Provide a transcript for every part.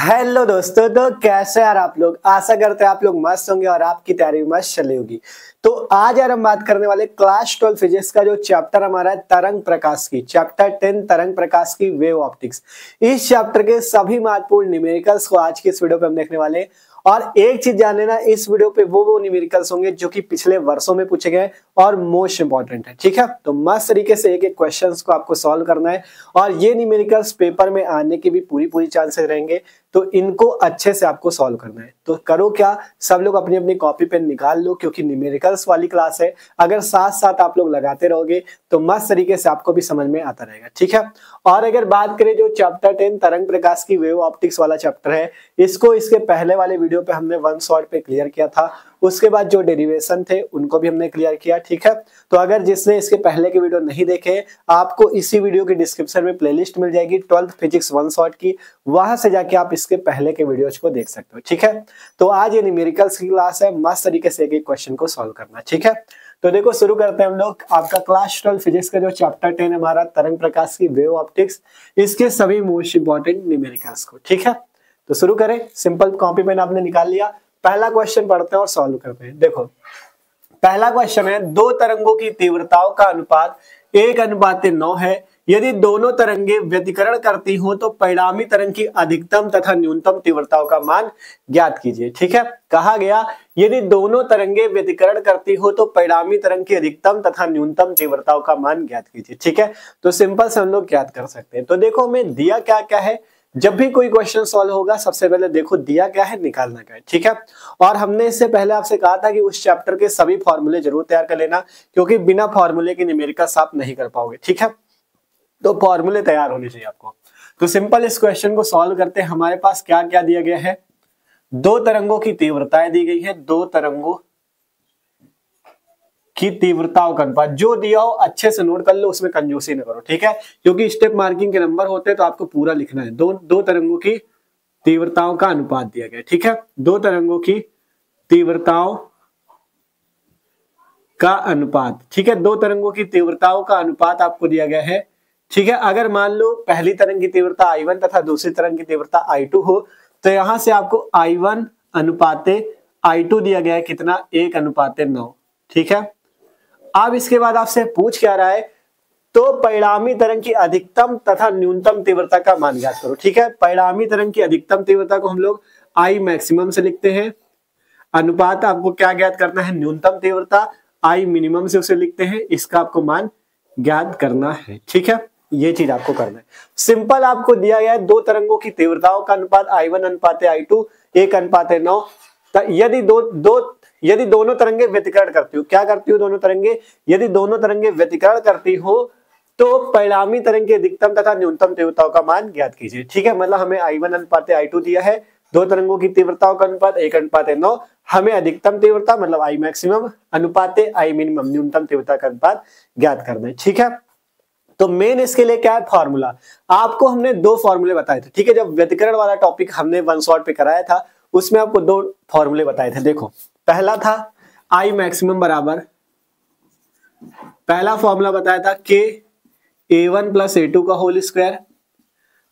Hello दोस्तों, तो कैसे यार आप लोग। आशा करते हैं आप लोग मस्त होंगे और आपकी तैयारी मस्त चली होगी। तो आज यार हम बात करने वाले क्लास 12 फिजिक्स का जो चैप्टर हमारा है तरंग प्रकाश की, चैप्टर 10 तरंग प्रकाश की वेव ऑप्टिक्स। इस चैप्टर के सभी महत्वपूर्ण न्यूमेरिकल्स को आज की इस वीडियो पे हम देखने वाले हैं। और एक चीज जान लेना, इस वीडियो पे वो न्यूमेरिकल्स होंगे जो कि पिछले वर्षों में पूछे गए और मोस्ट इंपॉर्टेंट है। ठीक है, तो मस्त तरीके से एक एक क्वेश्चंस को आपको सॉल्व करना है और ये न्यूमेरिकल्स पेपर में आने की भी पूरी चांसेस रहेंगे, तो इनको अच्छे से आपको सॉल्व करना है। तो करो क्या, सब लोग अपनी अपनी कॉपी पेन निकाल लो, क्योंकि न्यूमेरिकल्स वाली क्लास है। अगर साथ साथ आप लोग लगाते रहोगे तो मस्त तरीके से आपको भी समझ में आता रहेगा। ठीक है, और अगर बात करें जो चैप्टर 10 तरंग प्रकाश की वेव ऑप्टिक्स वाला चैप्टर है, इसको इसके पहले वाले वीडियो पे हमने वन शॉट पे क्लियर किया था। उसके बाद जो डेरिवेशन थे उनको भी हमने क्लियर किया। ठीक है, तो अगर जिसने इसके पहले के वीडियो नहीं देखे, आपको इसी वीडियो के डिस्क्रिप्शन में प्लेलिस्ट मिल जाएगी 12th फिजिक्स वन शॉट की, वहां से जाके आप इसके पहले के वीडियोज को देख सकते हो। ठीक है, तो आज ये न्यूमेरिकल्स की क्लास है, मस्त तरीके से एक क्वेश्चन को सॉल्व करना। ठीक है, तो देखो शुरू करते हैं हम लोग आपका क्लास 12 फिजिक्स का जो चैप्टर 10 हमारा तरंग प्रकाश की वेव ऑप्टिक्स, इसके सभी मोस्ट इंपॉर्टेंट न्यूमेरिकल्स को। ठीक है, तो शुरू करें। सिंपल कॉपी पेन आपने निकाल लिया, पहला क्वेश्चन पढ़ते हैं और सॉल्व करते हैं। देखो पहला क्वेश्चन है, दो तरंगों की तीव्रताओं का अनुपात 1:9 है। यदि दोनों तरंगे व्यतिकरण करती हो तो परिणामी तरंग की अधिकतम तथा न्यूनतम तीव्रताओं का मान ज्ञात कीजिए। ठीक है, कहा गया यदि दोनों तरंगे व्यतिकरण करती हो तो परिणामी तरंग की अधिकतम तथा न्यूनतम तीव्रताओं का मान ज्ञात कीजिए। ठीक है, तो सिंपल से हम लोग ज्ञात कर सकते हैं। तो देखो हमें दिया क्या क्या है, जब भी कोई क्वेश्चन सॉल्व होगा सबसे पहले देखो दिया क्या है, निकालना क्या है। ठीक है, और हमने इससे पहले आपसे कहा था कि उस चैप्टर के सभी फॉर्मूले जरूर तैयार कर लेना, क्योंकि बिना फॉर्मूले के न्यूमेरिकल्स आप नहीं कर पाओगे। ठीक है, तो फॉर्मूले तैयार होने चाहिए आपको। तो सिंपल इस क्वेश्चन को सॉल्व करते हैं। हमारे पास क्या क्या दिया गया है, दो तरंगों की तीव्रताएं दी गई है, दो तरंगों की तीव्रताओं का अनुपात जो दिया हो अच्छे से नोट कर लो, उसमें कंजूसी न करो। ठीक है, क्योंकि स्टेप मार्किंग के नंबर होते हैं तो आपको पूरा लिखना है। दो तरंगों की तीव्रताओं का अनुपात दिया गया। ठीक है, दो तरंगों की तीव्रताओं का अनुपात। ठीक है, दो तरंगों की तीव्रताओं का अनुपात आपको दिया गया है। ठीक है, अगर मान लो पहली तरंग की तीव्रता I1 तथा दूसरी तरंग की तीव्रता I2 हो, तो यहां से आपको I1 अनुपाते I2 दिया गया है कितना, 1:9। ठीक है, अब इसके बाद आपसे पूछ क्या रहा है, तो परिणामी तरंग की अधिकतम तथा न्यूनतम तीव्रता का मान ज्ञात करो। ठीक है, परिणामी तरंग की अधिकतम तीव्रता को हम लोग I मैक्सिमम से लिखते हैं, अनुपात आपको क्या ज्ञात करना है, न्यूनतम तीव्रता I मिनिमम से उसे लिखते हैं, इसका आपको मान ज्ञात करना है। ठीक है, ये चीज आपको करना है। सिंपल आपको दिया गया है दो तरंगों की तीव्रताओं का अनुपात I1 अनुपाते I2 1:9। यदि दोनों तरंगे व्यतिकरण करती हो, क्या करती हो दोनों तरंगे, यदि दोनों तरंगे व्यतिकरण करती हो तो परिणामी तरंग की अधिकतम तथा न्यूनतम तीव्रताओं का मान ज्ञात कीजिए। ठीक है, मतलब हमें I1 अनुपाते I2 दिया है, दो तरंगों की तीव्रताओं का अनुपात 1:9, हमें अधिकतम तीव्रता मतलब I मैक्सिमम अनुपाते I मिनिमम न्यूनतम तीव्रता का अनुपात ज्ञात करना है। ठीक है, तो मेन इसके लिए क्या है, फॉर्मूला। आपको हमने दो फॉर्मूले बताए थे। ठीक है, जब व्यतिकरण वाला टॉपिक हमने वन शॉट पे कराया था, उसमें आपको दो फॉर्मूले बताए थे। देखो पहला था I मैक्सिमम बराबर, पहला फॉर्मूला बताया था K A1 प्लस A2 का होल स्क्वायर,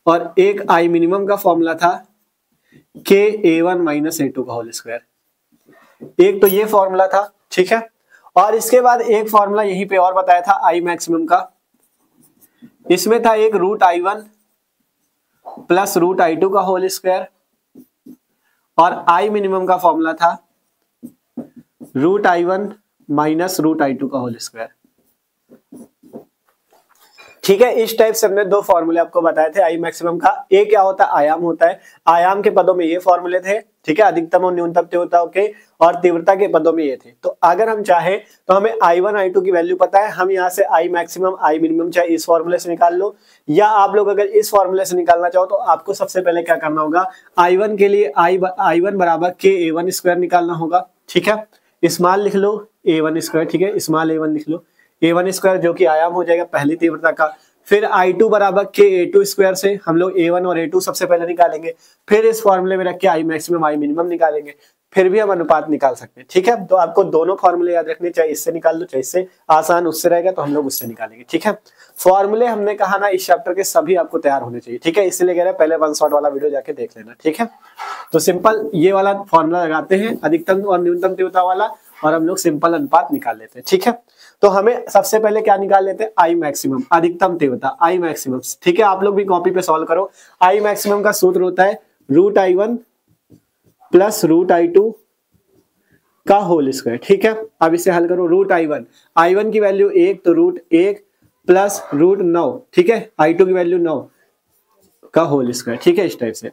और एक I मिनिमम का फॉर्मूला था K A1 माइनस A2 का होल स्क्वायर। एक तो ये फॉर्मूला था। ठीक है, और इसके बाद एक फॉर्मूला यहीं पे और बताया था I मैक्सिमम का, इसमें था एक √I1 प्लस √I2 का होल स्क्वायर, और I मिनिमम का फॉर्मूला था √I1 माइनस √I2 का होल स्क्वायर। ठीक है, इस टाइप से हमने दो फॉर्मूले आपको बताए थे। I मैक्सिमम का ए क्या होता है, आयाम होता है, आयाम के पदों में ये फॉर्मूले थे। ठीक है, अधिकतम और न्यूनतम तीव्रताओं के, और तीव्रता के पदों में ये थे। तो अगर हम चाहे तो हमें I1 I2 की वैल्यू पता है, हम यहाँ से I मैक्सिमम I मिनिमम चाहे इस फॉर्मूले से निकाल लो, या आप लोग अगर इस फॉर्मूले से निकालना चाहो तो आपको सबसे पहले क्या करना होगा, I1 के लिए I1 बराबर K A1 स्क्वायर निकालना होगा। ठीक है, स्मॉल लिख लो A1 स्क्वायर। ठीक है, स्मॉल A1 लिख लो, A1 स्क्वायर जो कि आयाम हो जाएगा पहली तीव्रता का। फिर I2 बराबर K A2 स्क्वायर से हम लोग A1 और A2 सबसे पहले निकालेंगे, फिर इस फॉर्मूले में रख के I मैक्सिमम I मिनिमम निकालेंगे। फिर भी हम अनुपात निकाल सकते हैं। ठीक है, तो आपको दोनों फॉर्मूले याद रखने, चाहे इससे निकाल लो चाहे इससे, आसान उससे रहेगा तो हम लोग उससे निकालेंगे। ठीक है, फॉर्मूले हमने कहा ना इस चैप्टर के सभी आपको तैयार होने चाहिए। ठीक है, इसलिए कह रहे हैं पहले वन शॉट वाला वीडियो जाके देख लेना। ठीक है, तो सिंपल ये वाला फॉर्मूला लगाते हैं, अधिकतम और न्यूनतम तीव्रता वाला, और हम लोग सिंपल अनुपात निकाल लेते हैं। ठीक है, तो हमें सबसे पहले क्या निकाल लेते हैं, आई मैक्सिमम, अधिकतम तीव्रता, आई मैक्सिमम। ठीक है, आप लोग भी कॉपी पे सॉल्व करो। आई मैक्सिमम का सूत्र होता है √I1 प्लस √I2 का होल स्क्वायर। ठीक है, अब इसे हल करो। √I1 की वैल्यू 1 तो √1 प्लस √9। ठीक है, I2 की वैल्यू 9 का होल स्क्वायर। ठीक है, इस टाइप से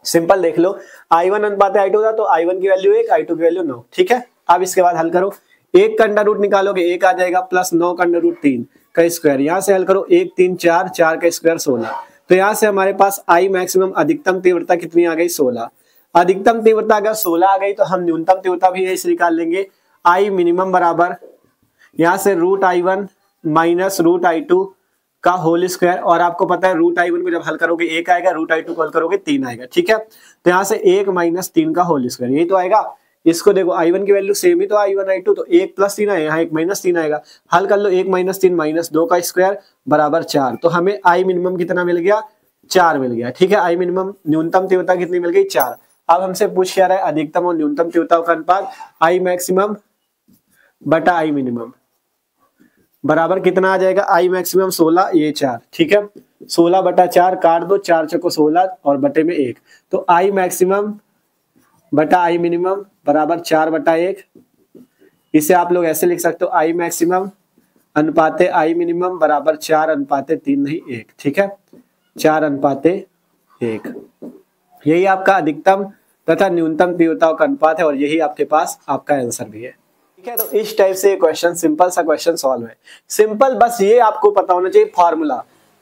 सिंपल देख लो, I1 अनुपात I2 था तो I1 की वैल्यू 1, I2 की वैल्यू 9। ठीक है, अब इसके बाद हल करो, 1 का अंडर रूट निकालोगे 1 आ जाएगा, प्लस 9 का अंडर रूट 3 का स्क्वायर। यहां से हल करो, 1 3 4, 4 का स्क्वायर 16। तो यहां से हमारे पास आई मैक्सिमम अधिकतम तीव्रता कितनी आ गई, 16। अधिकतम तीव्रता अगर 16 आ गई तो हम न्यूनतम तीव्रता भी यही से निकाल लेंगे। आई मिनिमम बराबर यहां से √I1 माइनस √I2 का होल स्क्वायर, और आपको पता है √I1 को जब हल करोगे 1 आएगा, √I2 को हल करोगे 3 आएगा। ठीक है, तो यहां से 1 माइनस 3 का होल स्क्वायर, यही तो आएगा। इसको देखो, I1 की वैल्यू सेम ही तो I1 I2, तो 1 प्लस 3 आएगा, यहाँ 1 माइनस 3 आएगा। हल कर लो, 1 माइनस 3 माइनस 2 का स्क्वायर बराबर 4। तो हमें आई मिनिमम कितना मिल गया, 4 मिल गया। ठीक है, आई मिनिमम न्यूनतम तीव्रता कितनी मिल गई, 4। अब हमसे पूछ क्या रहा है, अधिकतम और न्यूनतम तीव्रता का अनुपात आई मैक्सिमम बटा आई मिनिमम बराबर कितना आ जाएगा, आई मैक्सिमम 16, ये 4। ठीक है, 16 बटा 4 काट दो, 4 चौको 16 और बटे में 1, तो आई मैक्सिमम बटा आई मिनिमम बराबर 4 बटा 1। इसे आप लोग ऐसे लिख सकते हो, आई मैक्सिमम अनुपाते आई मिनिमम बराबर 4 अनुपाते 3 नहीं 1। ठीक है, 4 अनुपाते 1, यही आपका अधिकतम तथा न्यूनतम तीव्रता का अनुपात है, और यही आपके पास आपका आंसर भी है। ठीक है, तो इस टाइप से क्वेश्चन, सिंपल सा क्वेश्चन सॉल्व है। सिंपल, बस ये आपको पता होना चाहिए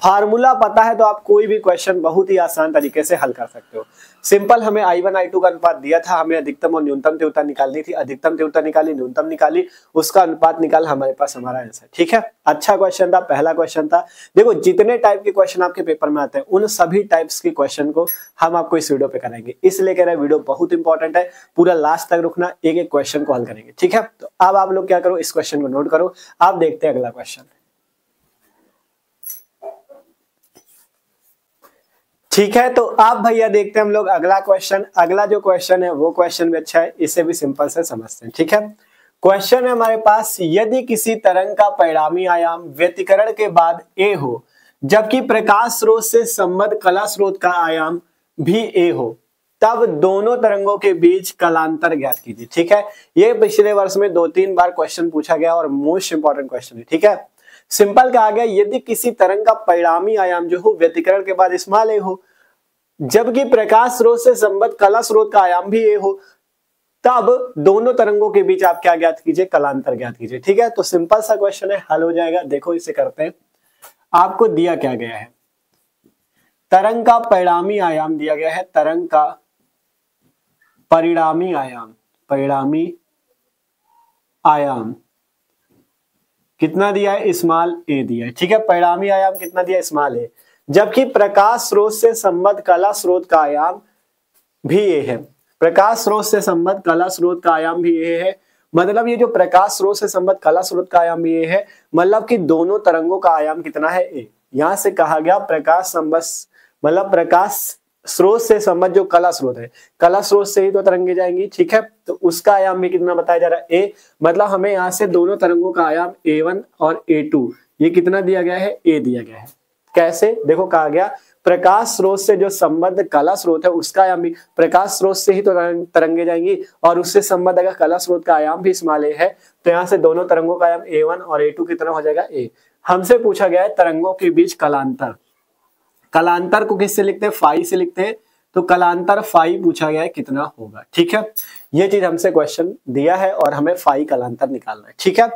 फार्मूला पता है तो आप कोई भी क्वेश्चन बहुत ही आसान तरीके से हल कर सकते हो। सिंपल, हमें I1 I2 का अनुपात दिया था, हमें अधिकतम और न्यूनतम तीव्रता निकालनी थी, अधिकतम तीव्रता निकाली, न्यूनतम निकाली, उसका अनुपात निकाल, हमारे पास हमारा आंसर। ठीक है, अच्छा क्वेश्चन था, पहला क्वेश्चन था। देखो, जितने टाइप के क्वेश्चन आपके पेपर में आते हैं उन सभी टाइप्स के क्वेश्चन को हम आपको इस वीडियो पे कराएंगे, इसलिए कह रहे हैं वीडियो बहुत इंपॉर्टेंट है, पूरा लास्ट तक रुकना, एक एक क्वेश्चन को हल करेंगे। ठीक है, तो अब आप लोग क्या करो, इस क्वेश्चन को नोट करो। आप देखते हैं अगला क्वेश्चन। ठीक है, तो आप भैया देखते हैं हम लोग अगला क्वेश्चन। अगला जो क्वेश्चन है वो क्वेश्चन भी अच्छा है, इसे भी सिंपल से समझते हैं। ठीक है, क्वेश्चन है हमारे पास, यदि किसी तरंग का परिणामी आयाम व्यतिकरण के बाद a हो, जबकि प्रकाश स्रोत से संबद्ध कला स्रोत का आयाम भी a हो, तब दोनों तरंगों के बीच कलांतर ज्ञात कीजिए। ठीक है, ये पिछले वर्ष में 2-3 बार क्वेश्चन पूछा गया और मोस्ट इंपॉर्टेंट क्वेश्चन है। ठीक है, सिंपल कहा गया, यदि किसी तरंग का परिणामी आयाम जो हो व्यतिकरण के बाद स्मॉल a हो, जबकि प्रकाश स्रोत से संबद्ध कला स्रोत का आयाम भी a हो, तब दोनों तरंगों के बीच आप क्या ज्ञात कीजिए, कलांतर ज्ञात कीजिए। ठीक है, तो सिंपल सा क्वेश्चन है, हल हो जाएगा। देखो इसे करते हैं। आपको दिया क्या गया है, तरंग का परिणामी आयाम दिया गया है, तरंग का परिणामी आयाम कितना दिया है, स्मॉल a दिया है। ठीक है, परिणामी आयाम कितना दिया, स्मॉल a, जबकि प्रकाश स्रोत से संबद्ध कला स्रोत का आयाम भी a है। प्रकाश स्रोत से संबद्ध कला स्रोत का आयाम भी a है, मतलब ये जो प्रकाश स्रोत से संबद्ध कला स्रोत का आयाम भी a है, मतलब कि दोनों तरंगों का आयाम कितना है, a। यहां से कहा गया प्रकाश संबद्ध, मतलब प्रकाश स्रोत से संबद्ध जो कला स्रोत है, कला स्रोत से ही तो तरंगे जाएंगी। ठीक है, तो उसका आयाम भी कितना बताया जा रहा है, a, मतलब हमें यहाँ से दोनों तरंगों का आयाम a1 और a2 ये कितना दिया गया है, a दिया गया है। कैसे, देखो कहा गया प्रकाश स्रोत से जो संबद्ध कला स्रोत है उसका आयाम भी, प्रकाश स्रोत से ही तो तरंगे जाएंगी, और उससे संबद्ध अगर कला स्रोत का आयाम भी स्मॉल a है, तो यहाँ से दोनों तरंगों का आयाम a1 और a2 कितना हो जाएगा, a। हमसे पूछा गया है तरंगों के बीच कलांतर, कलांतर को किससे लिखते हैं, फाई से लिखते हैं, तो कलांतर फाई पूछा गया है कितना होगा। ठीक है, ये चीज हमसे क्वेश्चन दिया है और हमें फाई कलांतर निकालना है। ठीक है,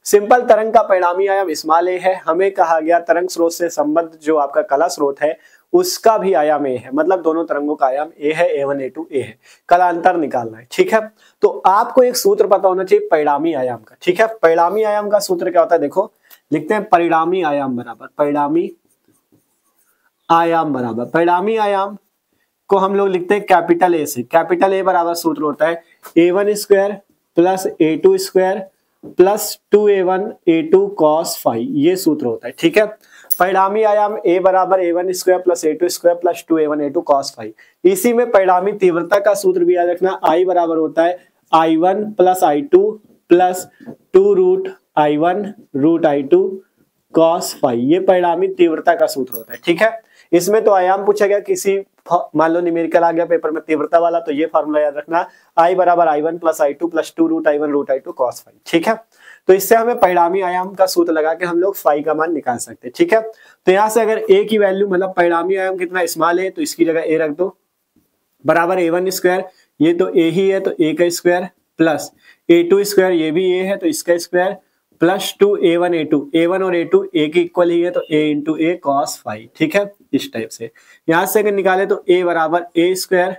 सिंपल, तरंग का परिणामी आयाम स्मॉल a है, हमें कहा गया तरंग स्रोत से संबद्ध जो आपका कला स्रोत है उसका भी आयाम a है, मतलब दोनों तरंगों का आयाम a है, a1 a2 a है, कलांतर निकालना है। ठीक है, तो आपको एक सूत्र पता होना चाहिए परिणामी आयाम का। ठीक है, परिणामी आयाम का सूत्र क्या होता है, देखो लिखते हैं, परिणामी आयाम बराबर परिणामी आयाम को हम लोग लिखते हैं कैपिटल ए से। कैपिटल ए बराबर सूत्र होता है a1 square plus a2 square plus 2a1 a2 cos phi, ये सूत्र होता है। ठीक है, परिणामी आयाम a बराबर a1 square plus a2 square plus 2a1 a2 cos phi. इसी में परिणामी तीव्रता का सूत्र भी याद रखना, I बराबर होता है I1 plus I2 plus 2 root I1 root I2 cos phi, ये परिणामी तीव्रता का सूत्र होता है। ठीक है, इसमें तो आयाम पूछा गया, किसी मान लो न्यूमेरिकल आ गया पेपर में तीव्रता वाला, तो ये फॉर्मूला याद रखना, I बराबर I1 plus I2 plus 2 root I1 root I2 cos phi. ठीक है, तो इससे हमें परिणामी आयाम का सूत्र लगा के हम लोग फाई का मान निकाल सकते हैं। ठीक है, तो यहाँ से अगर a की वैल्यू मतलब परिणामी आयाम कितना स्मॉल है तो इसकी जगह a रख दो, बराबर a1 स्क्वायर, ये तो a ही है तो a का स्क्वायर प्लस a2 स्क्वायर, ये भी a है तो इसका square plus 2a1 a2, a1 और a2 a के इक्वल ही है तो a into A cos phi. ठीक है, इस टाइप से यहां से अगर निकाले तो a बराबर a square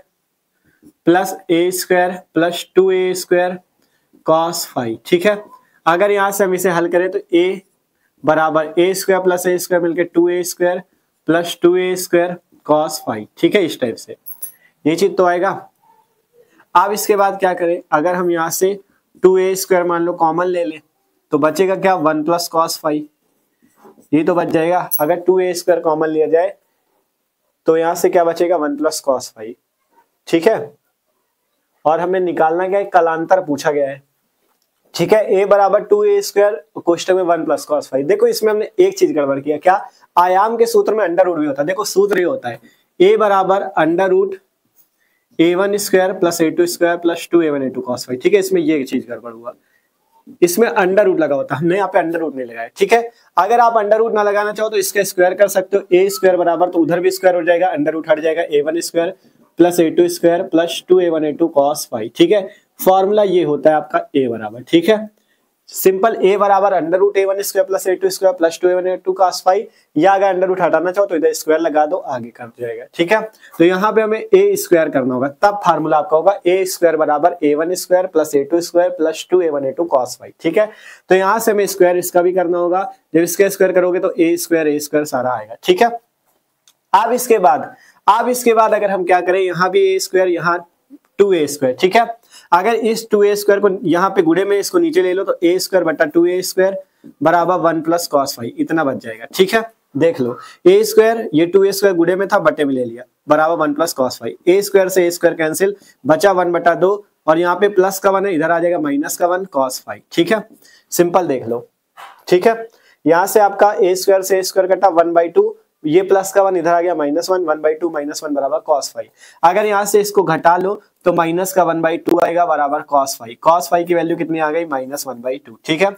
plus a square plus 2a square cos phi. ठीक है, अगर यहां से हम इसे हल करें तो a बराबर a square plus a square मिलकर 2a square plus 2a square cos phi. ठीक है, इस टाइप से ये चीज तो आएगा। अब इसके बाद क्या करें, अगर हम यहाँ से 2a स्क्वायर मान लो कॉमन ले लें तो बचेगा क्या 1 प्लस cos फाई, ये तो बच जाएगा। अगर 2a स्क्वायर कॉमन लिया जाए तो यहां से क्या बचेगा 1 प्लस cos फाई। ठीक है, और हमें निकालना क्या है, कलांतर पूछा गया है। ठीक है, a बराबर 2a स्क्वायर कोष्टक में 1 प्लस cos फाई। देखो इसमें हमने एक चीज गड़बड़ किया, क्या, आयाम के सूत्र में अंडर रूट भी होता है। देखो सूत्र ये होता है a बराबर under root a1 square plus a2 square plus 2a1 a2 cos phi. ठीक है, इसमें ये चीज गड़बड़ हुआ, इसमें अंडर रूट लगा होता है, हमने यहाँ पे अंडर रूट नहीं लगाया। ठीक है, अगर आप अंडर रूट ना लगाना चाहो तो इसका स्क्वायर कर सकते हो, a स्क्वायर बराबर तो उधर भी स्क्वायर हो जाएगा, अंडर रूट हट जाएगा, a1 square plus a2 square plus 2a1 a2 cos phi. ठीक है, फॉर्मूला ये होता है आपका a बराबर। ठीक है, सिंपल a बराबर under root a1 square plus a2 square plus 2a1 a2 cos phi, या अगर अंडर रूट हटाना चाहो तो इधर स्क्वायर लगा दो, आगे कर जाएगा। ठीक है, तो यहाँ पे हमें a स्क्वायर करना होगा, तब फार्मूला आपका होगा a स्क्वायर बराबर a1 square plus a2 square plus 2a1 a2 cos phi. ठीक है, तो यहाँ से हमें स्क्वायर इसका भी करना होगा, जब इसका स्क्वायर करोगे तो a स्क्वायर सारा आएगा। ठीक है, अब इसके बाद अगर हम क्या करें, यहाँ भी a स्क्वायर, यहाँ 2a स्क्वायर। ठीक है, अगर इस 2a स्क्वायर को यहाँ पे गुड़े में इसको नीचे ले लो तो a स्क्वायर बटा 2a स्क्वायर बराबर 1 प्लस cos फाई, इतना बच जाएगा। ठीक है, देख लो a स्क्वायर, ये 2a स्क्वायर गुड़े में था, बटे में ले लिया, बराबर 1 plus cos phi, a square से a स्क्वायर कैंसिल, बचा 1 बटा 2, और यहाँ पे प्लस का 1 है, इधर आ जाएगा माइनस का 1 cos फाई। ठीक है, सिंपल देख लो। ठीक है, यहाँ से आपका a स्क्वायर से a स्क्वायर कटा 1/2, ये प्लस का 1 इधर आ गया माइनस 1, 1/2 माइनस 1 बराबर cos फाई। अगर यहाँ से इसको घटा लो तो माइनस का 1/2 आएगा बराबर cos फाई। cos फाई की वैल्यू कितनी आ गई, -1/2। ठीक है,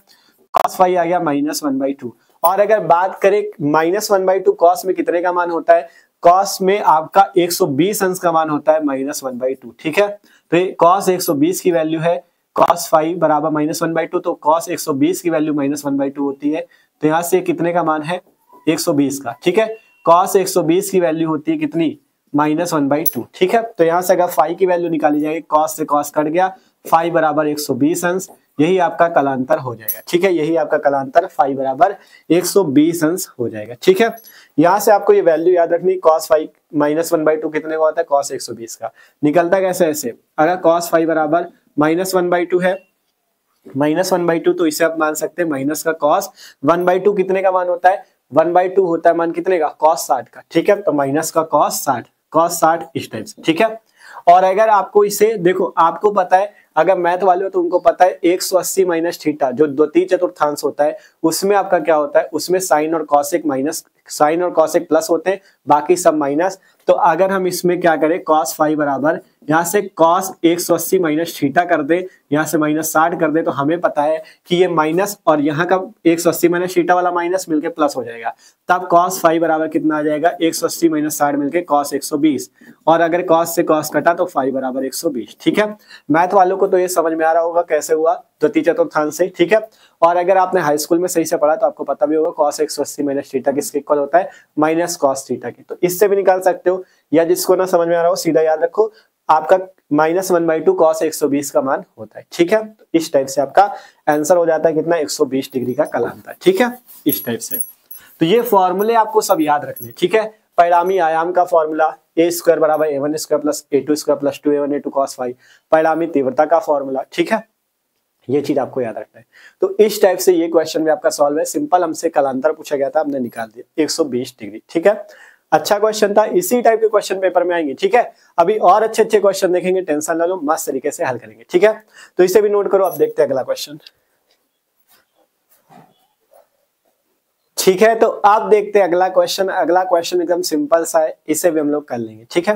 cos फाई आ गया -1/2। और अगर बात करें -1/2 cos में कितने का मान होता है, cos में आपका 120 अंश का मान होता है -1/2। ठीक है, तो cos 120 की वैल्यू है cos फाई बराबर -1/2, तो cos 120 की वैल्यू -1/2 होती है, तो यहाँ से कितने का मान है 120 का। ठीक है, cos 120 की वैल्यू होती है कितनी, -1/2। ठीक है, तो यहाँ से अगर फाई की वैल्यू निकाली जाएगी, cos से cos कट गया, फाई बराबर 120 अंश, यही आपका कलांतर हो जाएगा। ठीक है, यही आपका कलांतर फाई बराबर 120 अंश हो जाएगा। ठीक है, यहाँ से आपको ये वैल्यू याद रखनी, cos फाई -1/2 कितने का होता है, cos 120 का। निकलता कैसे ऐसे, अगर cos फाई बराबर -1/2 है, -1/2, तो इसे आप मान सकते हैं माइनस का cos 1/2 कितने का मान होता है, 1/2 होता है मान कितने का, cos 60 का। ठीक है, तो माइनस का cos 60 इस टाइप से। ठीक है, और अगर आपको इसे देखो, आपको पता है, अगर मैथ वाले हो तो उनको पता है 180 माइनस थीटा जो 2/3 चतुर्थांश होता है, उसमें आपका क्या होता है, उसमें साइन और कॉसेक माइनस, साइन और कॉसेक प्लस होते हैं, बाकी सब माइनस। तो अगर हम इसमें क्या करें, cos फाई बराबर यहाँ से cos 180 माइनस थीटा कर दे, यहाँ से -60 कर दे, तो हमें पता है कि ये माइनस और यहाँ का 180 माइनस थीटा वाला माइनस मिलके प्लस हो जाएगा, तब cos फाई बराबर कितना आ जाएगा, 180 माइनस 60 मिलके cos 120, और अगर cos से cos कटा तो फाई बराबर 120। ठीक है, मैथ वालों को तो ये समझ में आ रहा होगा कैसे हुआ, 2/3 चतुर्थांश से। ठीक है, और अगर आपने हाई स्कूल में सही से पढ़ा तो आपको पता भी होगा cos 180 माइनस थीटा किसके इक्वल होता है, माइनस cos थीटा की। तो इससे भी निकाल सकते हो, या जिसको ना समझ में आ रहा हो सीधा याद रखो, आपका -1/2 cos 120 का मान होता है। ठीक है, तो इस टाइप से आपका आंसर हो जाता है कितना, 120 डिग्री का कलांतर। ठीक है, इस टाइप से। तो ये फॉर्मूले आपको सब याद रखने। ठीक है, परिणामी आयाम का फॉर्मूला, ए स्क्वायर बराबर A one square plus A two square plus 2a1 a2 cos phi, परिणामी तीव्रता का फॉर्मूला। ठीक है, ये चीज आपको याद रखना है। तो इस टाइप से ये क्वेश्चन भी आपका सॉल्व है, सिंपल हमसे कलांतर पूछा गया था, हमने निकाल दिया 120 डिग्री। ठीक है, अच्छा क्वेश्चन था, इसी टाइप के क्वेश्चन पेपर में आएंगे। ठीक है, अभी और अच्छे अच्छे क्वेश्चन देखेंगे, टेंशन ना लो, मस्त तरीके से हल करेंगे। ठीक है, तो इसे भी नोट करो। अब देखते हैं अगला क्वेश्चन। ठीक है, तो अब देखते हैं अगला क्वेश्चन। अगला क्वेश्चन एकदम सिंपल सा है, इसे भी हम लोग कर लेंगे। ठीक है,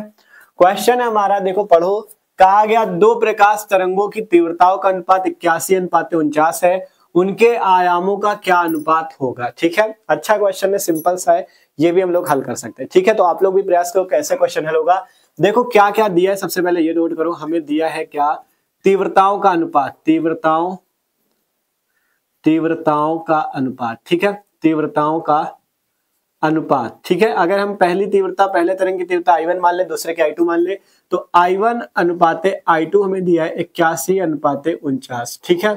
क्वेश्चन है हमारा, देखो पढ़ो। कहा गया दो प्रकाश तरंगों की तीव्रताओं का अनुपात 81:49 है, उनके आयामों का क्या अनुपात होगा। ठीक है, अच्छा क्वेश्चन है, सिंपल सा है, ये भी हम लोग हल कर सकते हैं। ठीक है, तो आप लोग भी प्रयास करो कैसे क्वेश्चन हल होगा। देखो क्या क्या दिया है, सबसे पहले ये नोट करो। हमें दिया है क्या, तीव्रताओं का अनुपात, तीव्रताओं का अनुपात। ठीक है, तीव्रताओं का अनुपात। ठीक है, अगर हम पहली तीव्रता, पहले तरंग की तीव्रता I1 मान ले, दूसरे के I2 मान ले, तो I1 अनुपाते I2 हमें दिया है 81:49। ठीक है,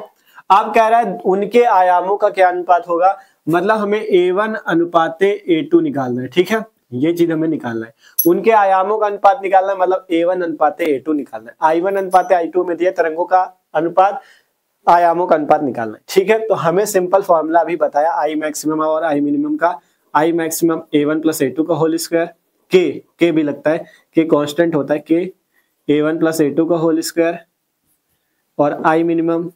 अब कह रहा है उनके आयामों का क्या अनुपात होगा, मतलब हमें A1 अनुपाते A2 निकालना है। ठीक है, ये चीज हमें निकालना है, उनके आयामों का अनुपात निकालना है, मतलब A1 अनुपाते A2 निकालना है। I1 अनुपाते I2 में दिया तरंगों का अनुपात, आयामों का अनुपात निकालना है। ठीक है, तो हमें सिंपल फॉर्मूला अभी बताया I मैक्सिमम और I मिनिमम का। I maximum A1 plus A2 का होल स्क्वायर, के भी लगता है, के कांस्टेंट होता है, के A1 प्लस A2 का होल स्क्वायर, और I मिनिमम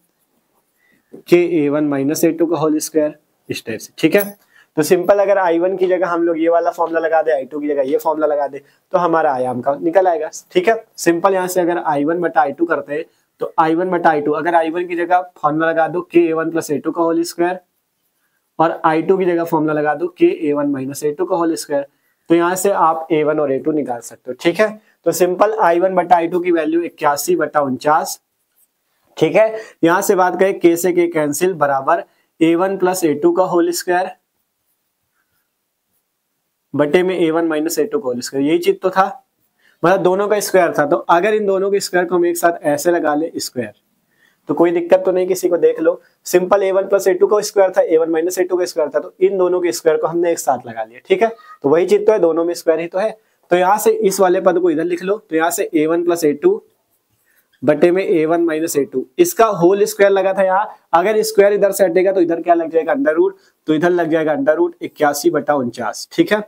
के A1 माइनस A2 का होल स्क्वायर, इस टाइप से। ठीक है, तो सिंपल अगर I1 की जगह हम लोग ये वाला फॉर्मूला लगा दे, I2 की जगह ये फॉर्मूला लगा दे, तो हमारा आयाम का निकल आएगा। ठीक है, सिंपल यहाँ से अगर I1 बटा I2 करते हैं, तो I1 बटा I2, अगर I1 की जगह फॉर्मूला लगा दो के A1 प्लस A2 का होल स्क्वायर, और I2 की जगह फॉर्मूला लगा दो के A1 माइनस A2 का होल स्क्वायर, तो यहाँ से आप A1 और A2 निकाल सकते हो। ठीक है, तो सिंपल I1 बटा I2 की वैल्यू 81/49। ठीक है, यहां से बात करें, के से के कैंसिल, बराबर A1 प्लस A2 का होल स्क्वायर बटे में A1 माइनस A2 का होल स्क्वायर, यही चीज तो था, मतलब दोनों का स्क्वायर था। तो अगर इन दोनों के स्क्वायर को हम एक साथ ऐसे लगा ले स्क्वायर, तो कोई दिक्कत तो नहीं, किसी को देख लो। सिंपल A1 प्लस A2 का स्क्वायर था, A1 माइनस A2 का स्क्वायर था, तो इन दोनों के स्क्वायर को हमने एक साथ लगा लिया। ठीक है, तो वही चीज तो है, दोनों में स्क्वायर ही तो है। तो यहाँ से इस वाले पद को इधर लिख लो, तो यहाँ से A1 प्लस A2 बटे में A1 माइनस A2, इसका होल स्क्वायर लगा था यहाँ। अगर स्क्वायर इधर से हटेगा तो इधर क्या लग जाएगा, अंडर रूट, तो इधर लग जाएगा अंडर रूट 81/49। ठीक है,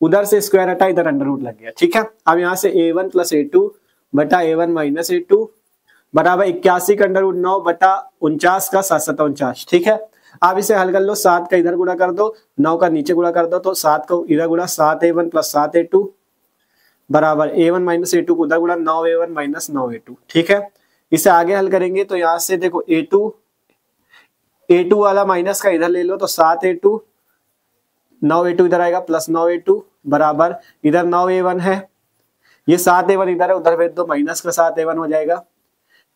उधर से स्क्वायर हटा, इधर अंडर रूट लग गया। ठीक है, अब यहाँ से A1 प्लस A2 बटा A1 माइनस A2 बराबर 81 का अंडर रूट 9 बटा 49 का 7×7=49। ठीक है, आप इसे हल कर लो, 7 का इधर गुणा कर दो, 9 का नीचे गुणा कर दो, तो 7 को इधर गुणा, 7A1 प्लस 7A2 बराबर A1 माइनस A2 को उधर गुणा, 9A1 माइनस 9A2। ठीक है, इसे आगे हल करेंगे तो यहाँ से देखो A2 वाला माइनस का इधर ले लो, तो 7A2, 9A2 इधर आएगा, प्लस 9A2 बराबर इधर 9A1 है, ये 7A1 इधर है, उधर भेज दो, माइनस का 7A1 हो जाएगा।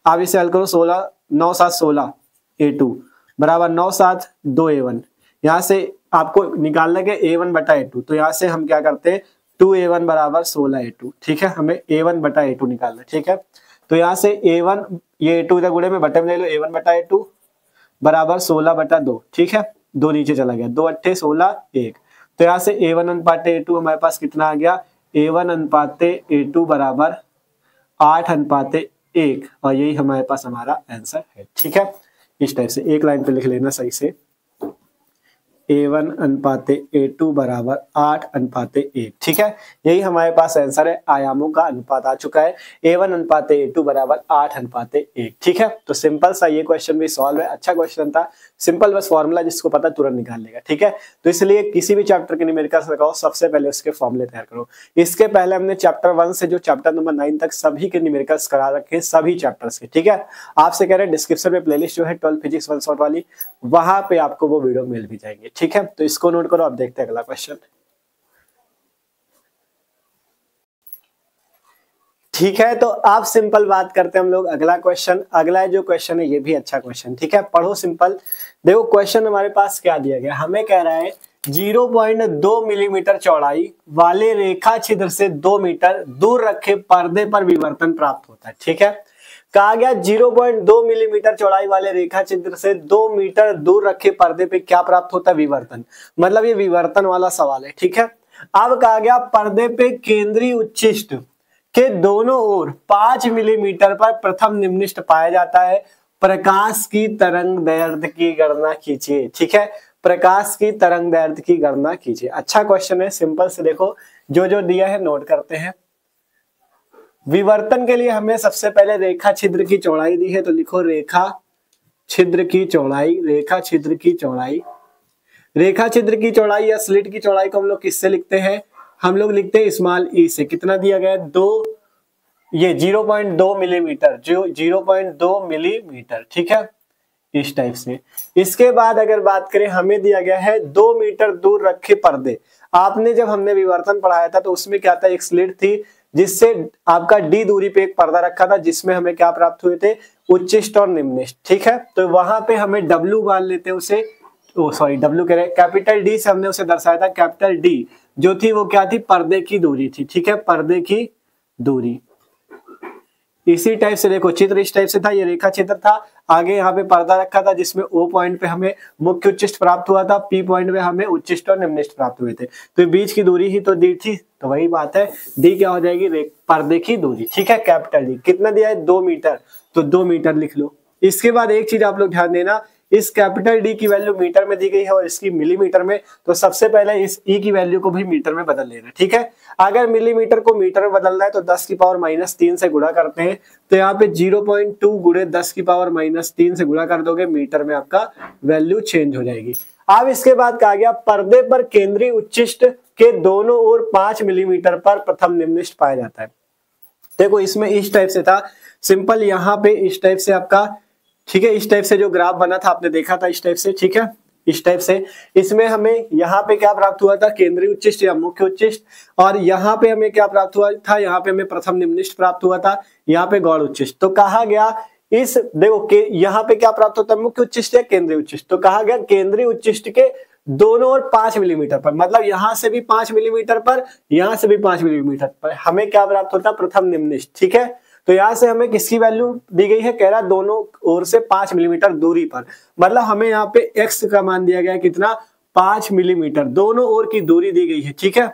आप इसे हल करो, 16, 9 7 16 A2 बराबर 9 7 2A1। यहाँ से आपको निकालना है A1 बटा A2, तो यहाँ से हम क्या करते हैं, 2A1 बराबर 16A2। ठीक है, हमें A1 बटा A2 निकालना है। ठीक है, तो यहाँ से A1, ये A2 इधर गुणे में बटे में ले लो, A1 बटा A2 बराबर 16/2। ठीक है, 2 नीचे चला गया, 2 8 16 1, तो यहाँ से A1 अनुपाते A2 हमारे पास कितना आ गया, A1 अनुपाते A2 बराबर 8:1, और यही हमारे पास हमारा आंसर है। ठीक है, इस टाइप से एक लाइन पे लिख लेना सही से, A1 अनुपाते A2 बराबर 8:1। ठीक है, यही हमारे पास आंसर है, आयामों का अनुपात आ चुका है, A1 अनुपाते A2 बराबर 8:1। ठीक है, तो सिंपल सा ये क्वेश्चन भी सॉल्व है, अच्छा क्वेश्चन था, सिंपल, बस फॉर्मूला जिसको पता तुरंत निकाल लेगा। ठीक है, तो इसलिए किसी भी चैप्टर के न्यूमेरिकल्स लगाओ, सबसे पहले उसके फॉर्मूले तैयार करो। इसके पहले हमने चैप्टर 1 से जो चैप्टर नंबर 9 तक सभी के न्यूमेरिकल्स करा रखे हैं, सभी चैप्टर्स के। ठीक है, आपसे कह रहे हैं डिस्क्रिप्शन में प्लेलिस्ट जो है 12 फिजिक्स 1 शॉट वाली, वहां पे आपको वो वीडियो मिल भी जाएंगे। ठीक है, तो इसको नोट करो। अब देखते हैं अगला क्वेश्चन। ठीक है, तो आप सिंपल बात करते हैं हम लोग अगला क्वेश्चन। अगला जो क्वेश्चन है ये भी अच्छा क्वेश्चन। ठीक है, पढ़ो सिंपल। देखो क्वेश्चन हमारे पास क्या दिया गया, हमें कह रहा है 0.2 मिलीमीटर चौड़ाई वाले रेखा छिद्र से 2 मीटर दूर रखे पर्दे पर विवर्तन प्राप्त होता है। ठीक है, कहा गया 0.2 मिलीमीटर चौड़ाई वाले रेखा छिद्र से 2 मीटर दूर रखे पर्दे पे क्या प्राप्त होता है, विवर्तन। मतलब ये विवर्तन वाला सवाल है। ठीक है, अब कहा गया पर्दे पे केंद्रीय उच्चिष्ट के दोनों ओर 5 मिलीमीटर पर प्रथम निम्निष्ट पाया जाता है, प्रकाश की तरंग दैर्ध्य की गणना कीजिए। ठीक है, प्रकाश की तरंग दैर्ध्य की गणना कीजिए। अच्छा क्वेश्चन है, सिंपल से देखो, जो जो दिया है नोट करते हैं। विवर्तन के लिए हमें सबसे पहले रेखा छिद्र की चौड़ाई दी है, तो लिखो रेखा छिद्र की चौड़ाई। रेखा छिद्र की चौड़ाई, रेखा छिद्र की चौड़ाई या स्लिट की चौड़ाई को हम लोग किससे लिखते हैं? हम लोग लिखते हैं स्मॉल ई से। कितना दिया गया है? 0.2 मिलीमीटर, जो 0.2 मिलीमीटर। ठीक है, इस टाइप से। इसके बाद अगर बात करें, हमें दिया गया है 2 मीटर दूर रखे पर्दे। आपने जब हमने विवर्तन पढ़ाया था तो उसमें क्या था, एक स्लिट थी जिससे आपका डी दूरी पे एक पर्दा रखा था, जिसमें हमें क्या प्राप्त हुए थे? उच्चिष्ट और निम्निष्ट। ठीक है, तो वहां पे हमें डब्ल्यू मान लेते हैं उसे, डब्ल्यू कह रहे हैं, कैपिटल डी से हमने उसे दर्शाया था। कैपिटल डी जो थी वो क्या थी? पर्दे की दूरी थी। ठीक है, पर्दे की दूरी। इसी टाइप से देखो, चित्र इस टाइप से था, ये रेखा चित्र था। आगे यहाँ पे पर्दा रखा था जिसमें ओ पॉइंट पे हमें मुख्य उच्चिष्ट प्राप्त हुआ था, पी पॉइंट पे हमें उच्चिष्ट और निम्निष्ट प्राप्त हुए थे। तो बीच की दूरी ही तो डी थी, तो वही बात है, डी क्या हो जाएगी? पर्दे की दूरी। ठीक है, कैपिटल डी। कितना दिया है? 2 मीटर, तो 2 मीटर लिख लो। इसके बाद एक चीज आप लोग ध्यान देना, इस कैपिटल डी की वैल्यू मीटर में दी गई है और इसकी मिलीमीटर में, तो सबसे पहले इस ई की वैल्यू को भी मीटर में बदल लेना। ठीक है, अगर मिलीमीटर को मीटर में बदलना है तो 10 की पावर -3 से गुणा करते हैं, तो यहाँ पे 0.2 गुणे 10 की पावर -3 से गुणा कर दोगे, मीटर में आपका वैल्यू चेंज हो जाएगी। अब इसके बाद कहा गया पर्दे पर केंद्रीय उच्चिष्ट के दोनों ओर 5 मिलीमीटर पर प्रथम निम्निष्ट पाया जाता है। देखो इसमें इस टाइप से था, सिंपल यहाँ पे इस टाइप से आपका, ठीक है, इस टाइप से जो ग्राफ बना था आपने देखा था इस टाइप से। ठीक है, इस टाइप से। इसमें हमें यहाँ पे क्या प्राप्त हुआ था? केंद्रीय उच्चिष्ट या मुख्य उच्चिष्ट। और यहाँ पे हमें क्या प्राप्त हुआ था? यहाँ पे हमें प्रथम निम्निष्ट प्राप्त हुआ था, यहाँ पे गौण उच्चिष्ट। तो कहा गया इस, देखो के यहाँ पे क्या प्राप्त होता है? मुख्य उच्चिष्ट या केंद्रीय उच्चिष्ट। तो कहा गया केंद्रीय उच्चिष्ट के दोनों ओर 5 मिलीमीटर पर, मतलब यहां से भी 5 मिलीमीटर पर, यहां से भी 5 मिलीमीटर पर हमें क्या प्राप्त होता है? प्रथम निम्निष्ट। ठीक है, तो यहां से हमें किसकी वैल्यू दी गई है? कह रहा दोनों ओर से 5 मिलीमीटर दूरी पर, मतलब हमें यहाँ पे x का मान दिया गया है कितना? 5 मिलीमीटर, दोनों ओर की दूरी दी गई है। ठीक है,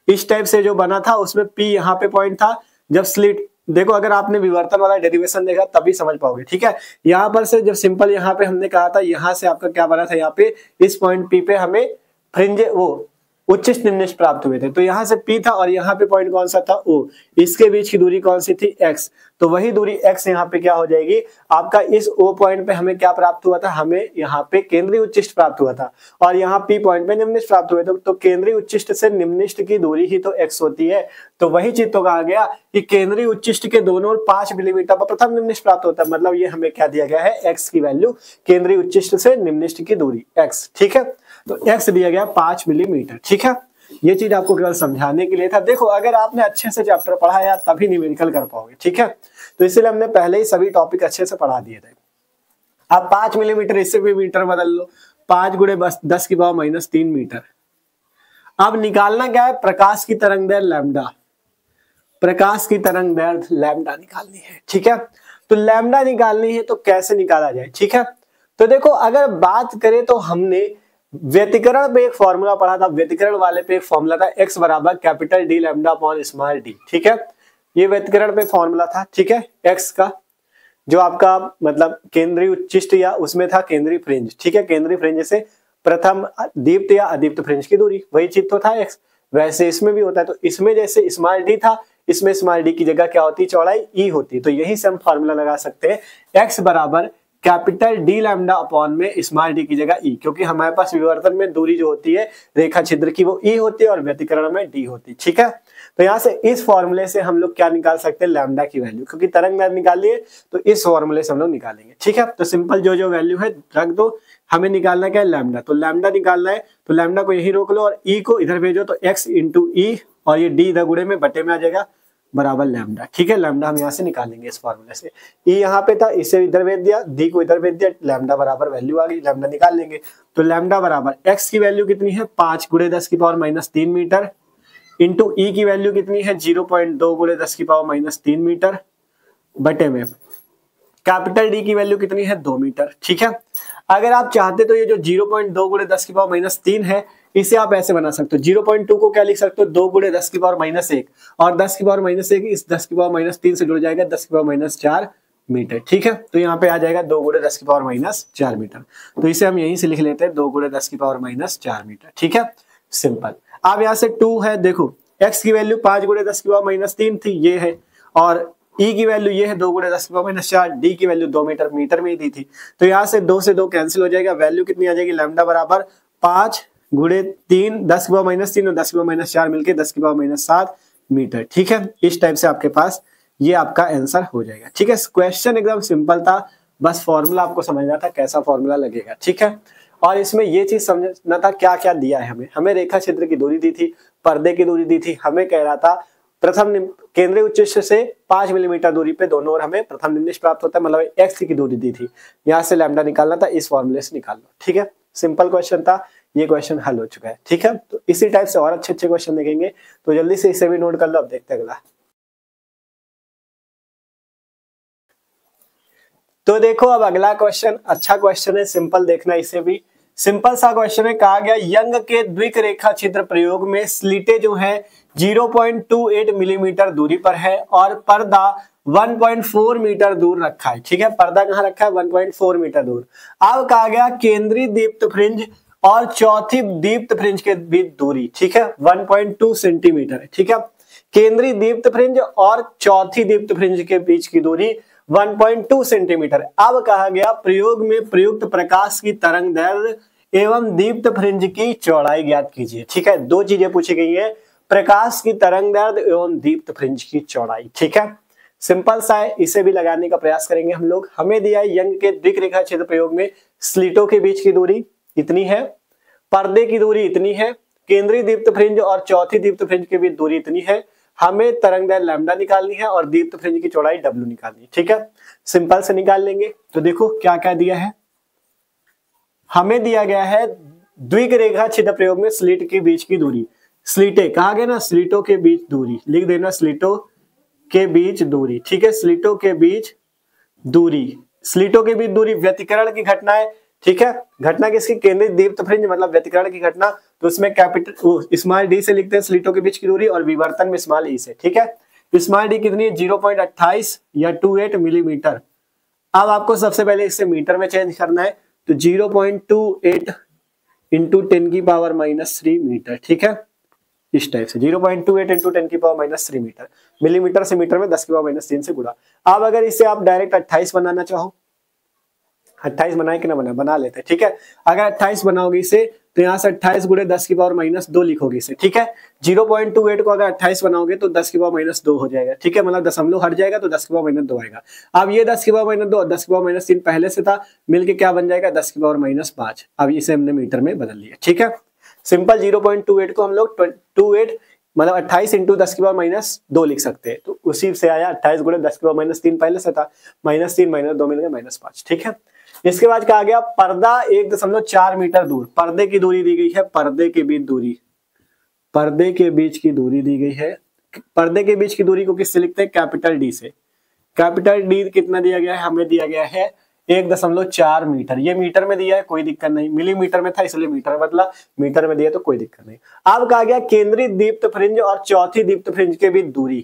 इस टाइप से जो बना था उसमें P यहाँ पे पॉइंट था। जब स्लिट, देखो अगर आपने विवर्तन वाला डेरिवेशन देखा तभी समझ पाओगे। ठीक है, यहाँ पर से जब सिंपल यहाँ पे हमने कहा था, यहाँ से आपका क्या बना था? यहाँ पे इस पॉइंट P पे हमें फ्रिंज वो उच्चिष्ट निम्निष्ट प्राप्त हुए थे, तो यहाँ से P था और यहाँ पे पॉइंट कौन सा था? O। इसके बीच की दूरी कौन सी थी? X। तो वही दूरी X यहाँ पे क्या हो जाएगी आपका? इस O पॉइंट पे हमें क्या प्राप्त हुआ था? हमें यहाँ पे केंद्रीय उच्चिष्ट प्राप्त हुआ था और यहाँ P पॉइंट पे निम्निष्ट प्राप्त हुए थे। तो केंद्रीय उच्चिष्ट से निम्निष्ट की दूरी ही तो X होती है। तो वही चीज तो कहा गया कि केंद्रीय उच्चिष्ट के दोनों ओर 5 मिलीमीटर पर प्रथम निम्निष्ट प्राप्त होता है, मतलब ये हमें क्या दिया गया है? X की वैल्यू, केंद्रीय उच्चिष्ट से निम्निष्ट की दूरी X। ठीक है, तो X दिया गया 5 मिलीमीटर। ठीक है, ये चीज आपको केवल समझाने के लिए था। देखो अगर आपने अच्छे से चैप्टर पढ़ा यार तभी न्यूमेरिकल कर पाओगे। ठीक है, तो इसलिए हमने पहले ही सभी टॉपिक अच्छे से पढ़ा दिए थे। अब 5 मिलीमीटर, इससे भी मीटर बदल लो, 5 गुणे 10 की पावर -3 मीटर। अब निकालना क्या है? प्रकाश की तरंग दैर्ध्य लैम्डा, प्रकाश की तरंग दैर्ध्य लैम्डा निकालनी है। ठीक है, तो लैम्डा निकालनी है तो कैसे निकाला जाए? ठीक है, तो देखो अगर बात करें तो हमने व्यतिकरण पे एक फॉर्मूला पढ़ा था, व्यतिकरण वाले पे एक फॉर्मूला था, x बराबर capital D lambda upon small D. ठीक है, ये व्यतिकरण पे फॉर्मूला था। ठीक है, x का जो आपका मतलब केंद्रीय उच्चिष्ट या उसमें था केंद्रीय फ्रिंज। ठीक है, केंद्रीय फ्रिंज से प्रथम दीप्त या अदीप्त फ्रिंज की दूरी, वही चीज तो था x। वैसे इसमें भी होता है, तो इसमें जैसे स्मॉल डी था, इसमें स्मॉल डी की जगह क्या होती? चौड़ाई ई होती। तो यही से हम फॉर्मूला लगा सकते हैं, x बराबर कैपिटल डी लैम्डा अपॉन में स्मॉल डी की जगह ई, क्योंकि हमारे पास विवर्तन में दूरी जो होती है रेखा छिद्र की वो ई होती है और व्यतिकरण में डी होती है। ठीक है, तो यहाँ से इस फॉर्मूले से हम लोग क्या निकाल सकते हैं? लैम्डा की वैल्यू, क्योंकि तरंग दैर्ध्य निकाली है तो इस फॉर्मूले से हम लोग निकालेंगे। ठीक है, तो सिंपल जो जो वैल्यू है रख दो, हमें निकालना क्या है? लैम्डा। तो लैम्डा निकालना है तो लैम्डा को यही रोक लो और ई को इधर भेजो, तो x इंटू ई और ये डी इधर गुणे में बटे में आ जाएगा बराबर लैम्डा। ठीक है, लैम्डा हम यहाँ से निकालेंगे इस फॉर्मूले से। ई यहाँ पे था, इसे इधर भेज दिया, डी को इधर भेज दिया, लैम्डा बराबर वैल्यू आ गई, लैम्डा निकाल लेंगे। तो लैम्डा बराबर x की वैल्यू कितनी है? 5 गुणे 10 की पावर -3 मीटर इंटू ई की वैल्यू कितनी है? 0.2 गुणे 10 की पावर -3 मीटर बटे में कैपिटल डी की वैल्यू कितनी है? 2 मीटर। ठीक है, अगर आप चाहते तो ये जो 0.2 गुणे 10 की पावर -3 है इसे आप ऐसे बना सकते हो, 0.2 को क्या लिख सकते हो, 2 गुणे 10 की पावर -1 और 10 की पावर -1 इस 10 की पावर -3 से जुड़ जाएगा 10 की पावर -4 मीटर। ठीक है, तो यहाँ पे आ जाएगा 2 गुणे 10 की पावर -4 मीटर। तो इसे हम यहीं से लिख लेते हैं 2 गुणे 10 की पावर -4 मीटर। ठीक है, सिंपल। अब यहाँ से 2 है, देखो x की वैल्यू 5 गुणे 10 की पावर -3 थी, ये है, और E की वैल्यू ये है 2 गुणे 10 की पावर -4, D की वैल्यू 2 मीटर, मीटर में ही दी थी। तो यहाँ से 2 से 2 कैंसिल हो जाएगा, वैल्यू कितनी आ जाएगी, लैम्डा बराबर 5 गुणे 3 10 की पावर -3 और 10 की पावर -4 मिलके 10 की पावर -7 मीटर। ठीक है, इस टाइप से आपके पास ये आपका आंसर हो जाएगा। ठीक है, क्वेश्चन एकदम सिंपल था, बस फॉर्मूला आपको समझना था कैसा फॉर्मूला लगेगा। ठीक है, और इसमें ये चीज समझना था क्या क्या दिया है हमें रेखा क्षेत्र की दूरी दी थी, पर्दे की दूरी दी थी, हमें कह रहा था प्रथम केंद्रीय उच्च से 5 मिलीमीटर दूरी पे दोनों ओर हमें प्रथम निम्निश प्राप्त होता है, मतलब एक्स की दूरी दी थी, यहाँ से लैम्डा निकालना था, इस फॉर्मूले से निकाल लो। ठीक है, सिंपल क्वेश्चन था, ये क्वेश्चन हल हो चुका है। ठीक है, तो इसी टाइप से और अच्छे अच्छे क्वेश्चन देखेंगे, तो जल्दी से इसे भी नोट कर लो। अब देखते हैं अगला। तो देखो अब अगला क्वेश्चन अच्छा क्वेश्चन है, सिंपल देखना, इसे भी सिंपल सा क्वेश्चन है। कहा गया यंग के द्विक रेखा क्षेत्र प्रयोग में स्लिटे जो है 0.28 मिलीमीटर दूरी पर है और पर्दा 1.4 मीटर दूर रखा है। ठीक है, पर्दा कहां रखा है, 1.4 मीटर दूर। अब कहा गया केंद्रीय दीप्त फ्रिंज और चौथी दीप्त फ्रिंज के बीच दूरी, ठीक है, 1.2 सेंटीमीटर है। ठीक है, केंद्रीय दीप्त फ्रिंज और चौथी दीप्त फ्रिंज के बीच की दूरी 1.2 सेंटीमीटर। अब कहा गया प्रयोग में प्रयुक्त प्रकाश की तरंग दैर्ध्य एवं दीप्त फ्रिंज की चौड़ाई ज्ञात कीजिए। ठीक है, दो चीजें पूछी गई है, प्रकाश की तरंग दैर्ध्य एवं दीप्त फ्रिंज की चौड़ाई। ठीक है, सिंपल सा है, इसे भी लगाने का प्रयास करेंगे हम लोग। हमें दिया है यंग के द्विक रेखा क्षेत्र प्रयोग में स्लिटों के बीच की दूरी इतनी है, पर्दे की दूरी इतनी है, केंद्रीय दीप्त फ्रिंज और चौथी दीप्त फ्रिंज के बीच दूरी इतनी है, हमें तरंगदैर्ध्य लैम्डा निकालनी है और दीप्त फ्रिंज की चौड़ाई W निकालनी है। ठीक है, सिंपल से निकाल लेंगे। तो देखो क्या क्या दिया है, हमें दिया गया है द्विक रेखा क्षेत्र प्रयोग में स्लिट के बीच की दूरी, स्लिटे कहा गया ना, स्लिटों के बीच दूरी लिख देना, स्लिटों के बीच दूरी। ठीक है, स्लिटों के बीच दूरी, स्लिटों के बीच दूरी व्यतिकरण की घटना है। ठीक है, घटना किसकी, केंद्रीय दीप्त फ्रिंज मतलब व्यतिकरण की घटना, तो उसमें कैपिटल स्मॉल डी से लिखते हैं स्लिटों के बीच की दूरी और विवर्तन में स्मॉल ई से। ठीक है, स्मॉल डी कितनी है, 0.28 या 28 मिलीमीटर। अब आपको सबसे पहले इसे मीटर में चेंज करना है, तो 0.28 इंटू 10 की पावर -3 मीटर। ठीक है, इस टाइप से 0.28 इंटू 10 की पावर -3 मीटर, मिलीमीटर से मीटर में 10 की पावर -3 से गुणा। अब अगर इसे आप डायरेक्ट 28 बनाना चाहो, 28 बनाए कि ना बनाए, बना लेते हैं। ठीक है, अगर 28 बनाओगे इसे तो यहाँ से 28 गुणे 10 की पावर -2 लिखोगे इसे। ठीक है, 0.28 को अगर 28 बनाओगे तो 10 की पावर -2 हो जाएगा। ठीक है, मतलब दशमलव हट जाएगा तो 10 की पावर -2 आएगा। अब ये 10 की पावर -2 और 10 की पावर -3 पहले से था, मिलके क्या बन जाएगा, 10 की पावर -5। अब इसे हमने मीटर में बदल लिया। ठीक है, सिंपल 0.28 को हम लोग 28 मतलब 28 इंटू 10 की पावर -2 लिख सकते हैं, तो उसी से आया 28 गुणे 10 की पावर -3 पहले से था, -3 -2 मिल गया -5। ठीक है, इसके बाद कहा गया पर्दा 1.4 मीटर दूर, पर्दे की दूरी दी गई है, पर्दे के बीच दूरी, पर्दे के बीच की दूरी दी गई है। पर्दे के बीच की दूरी को किससे लिखते हैं, कैपिटल डी से। कैपिटल डी कितना दिया गया है, हमें दिया गया है 1.4 मीटर, ये मीटर में दिया है कोई दिक्कत नहीं, मिलीमीटर में था इसलिए मीटर बदला, मीटर में दिया तो कोई दिक्कत नहीं। अब कहा गया केंद्रीय दीप्त फ्रिंज और चौथी दीप्त फ्रिंज के बीच दूरी,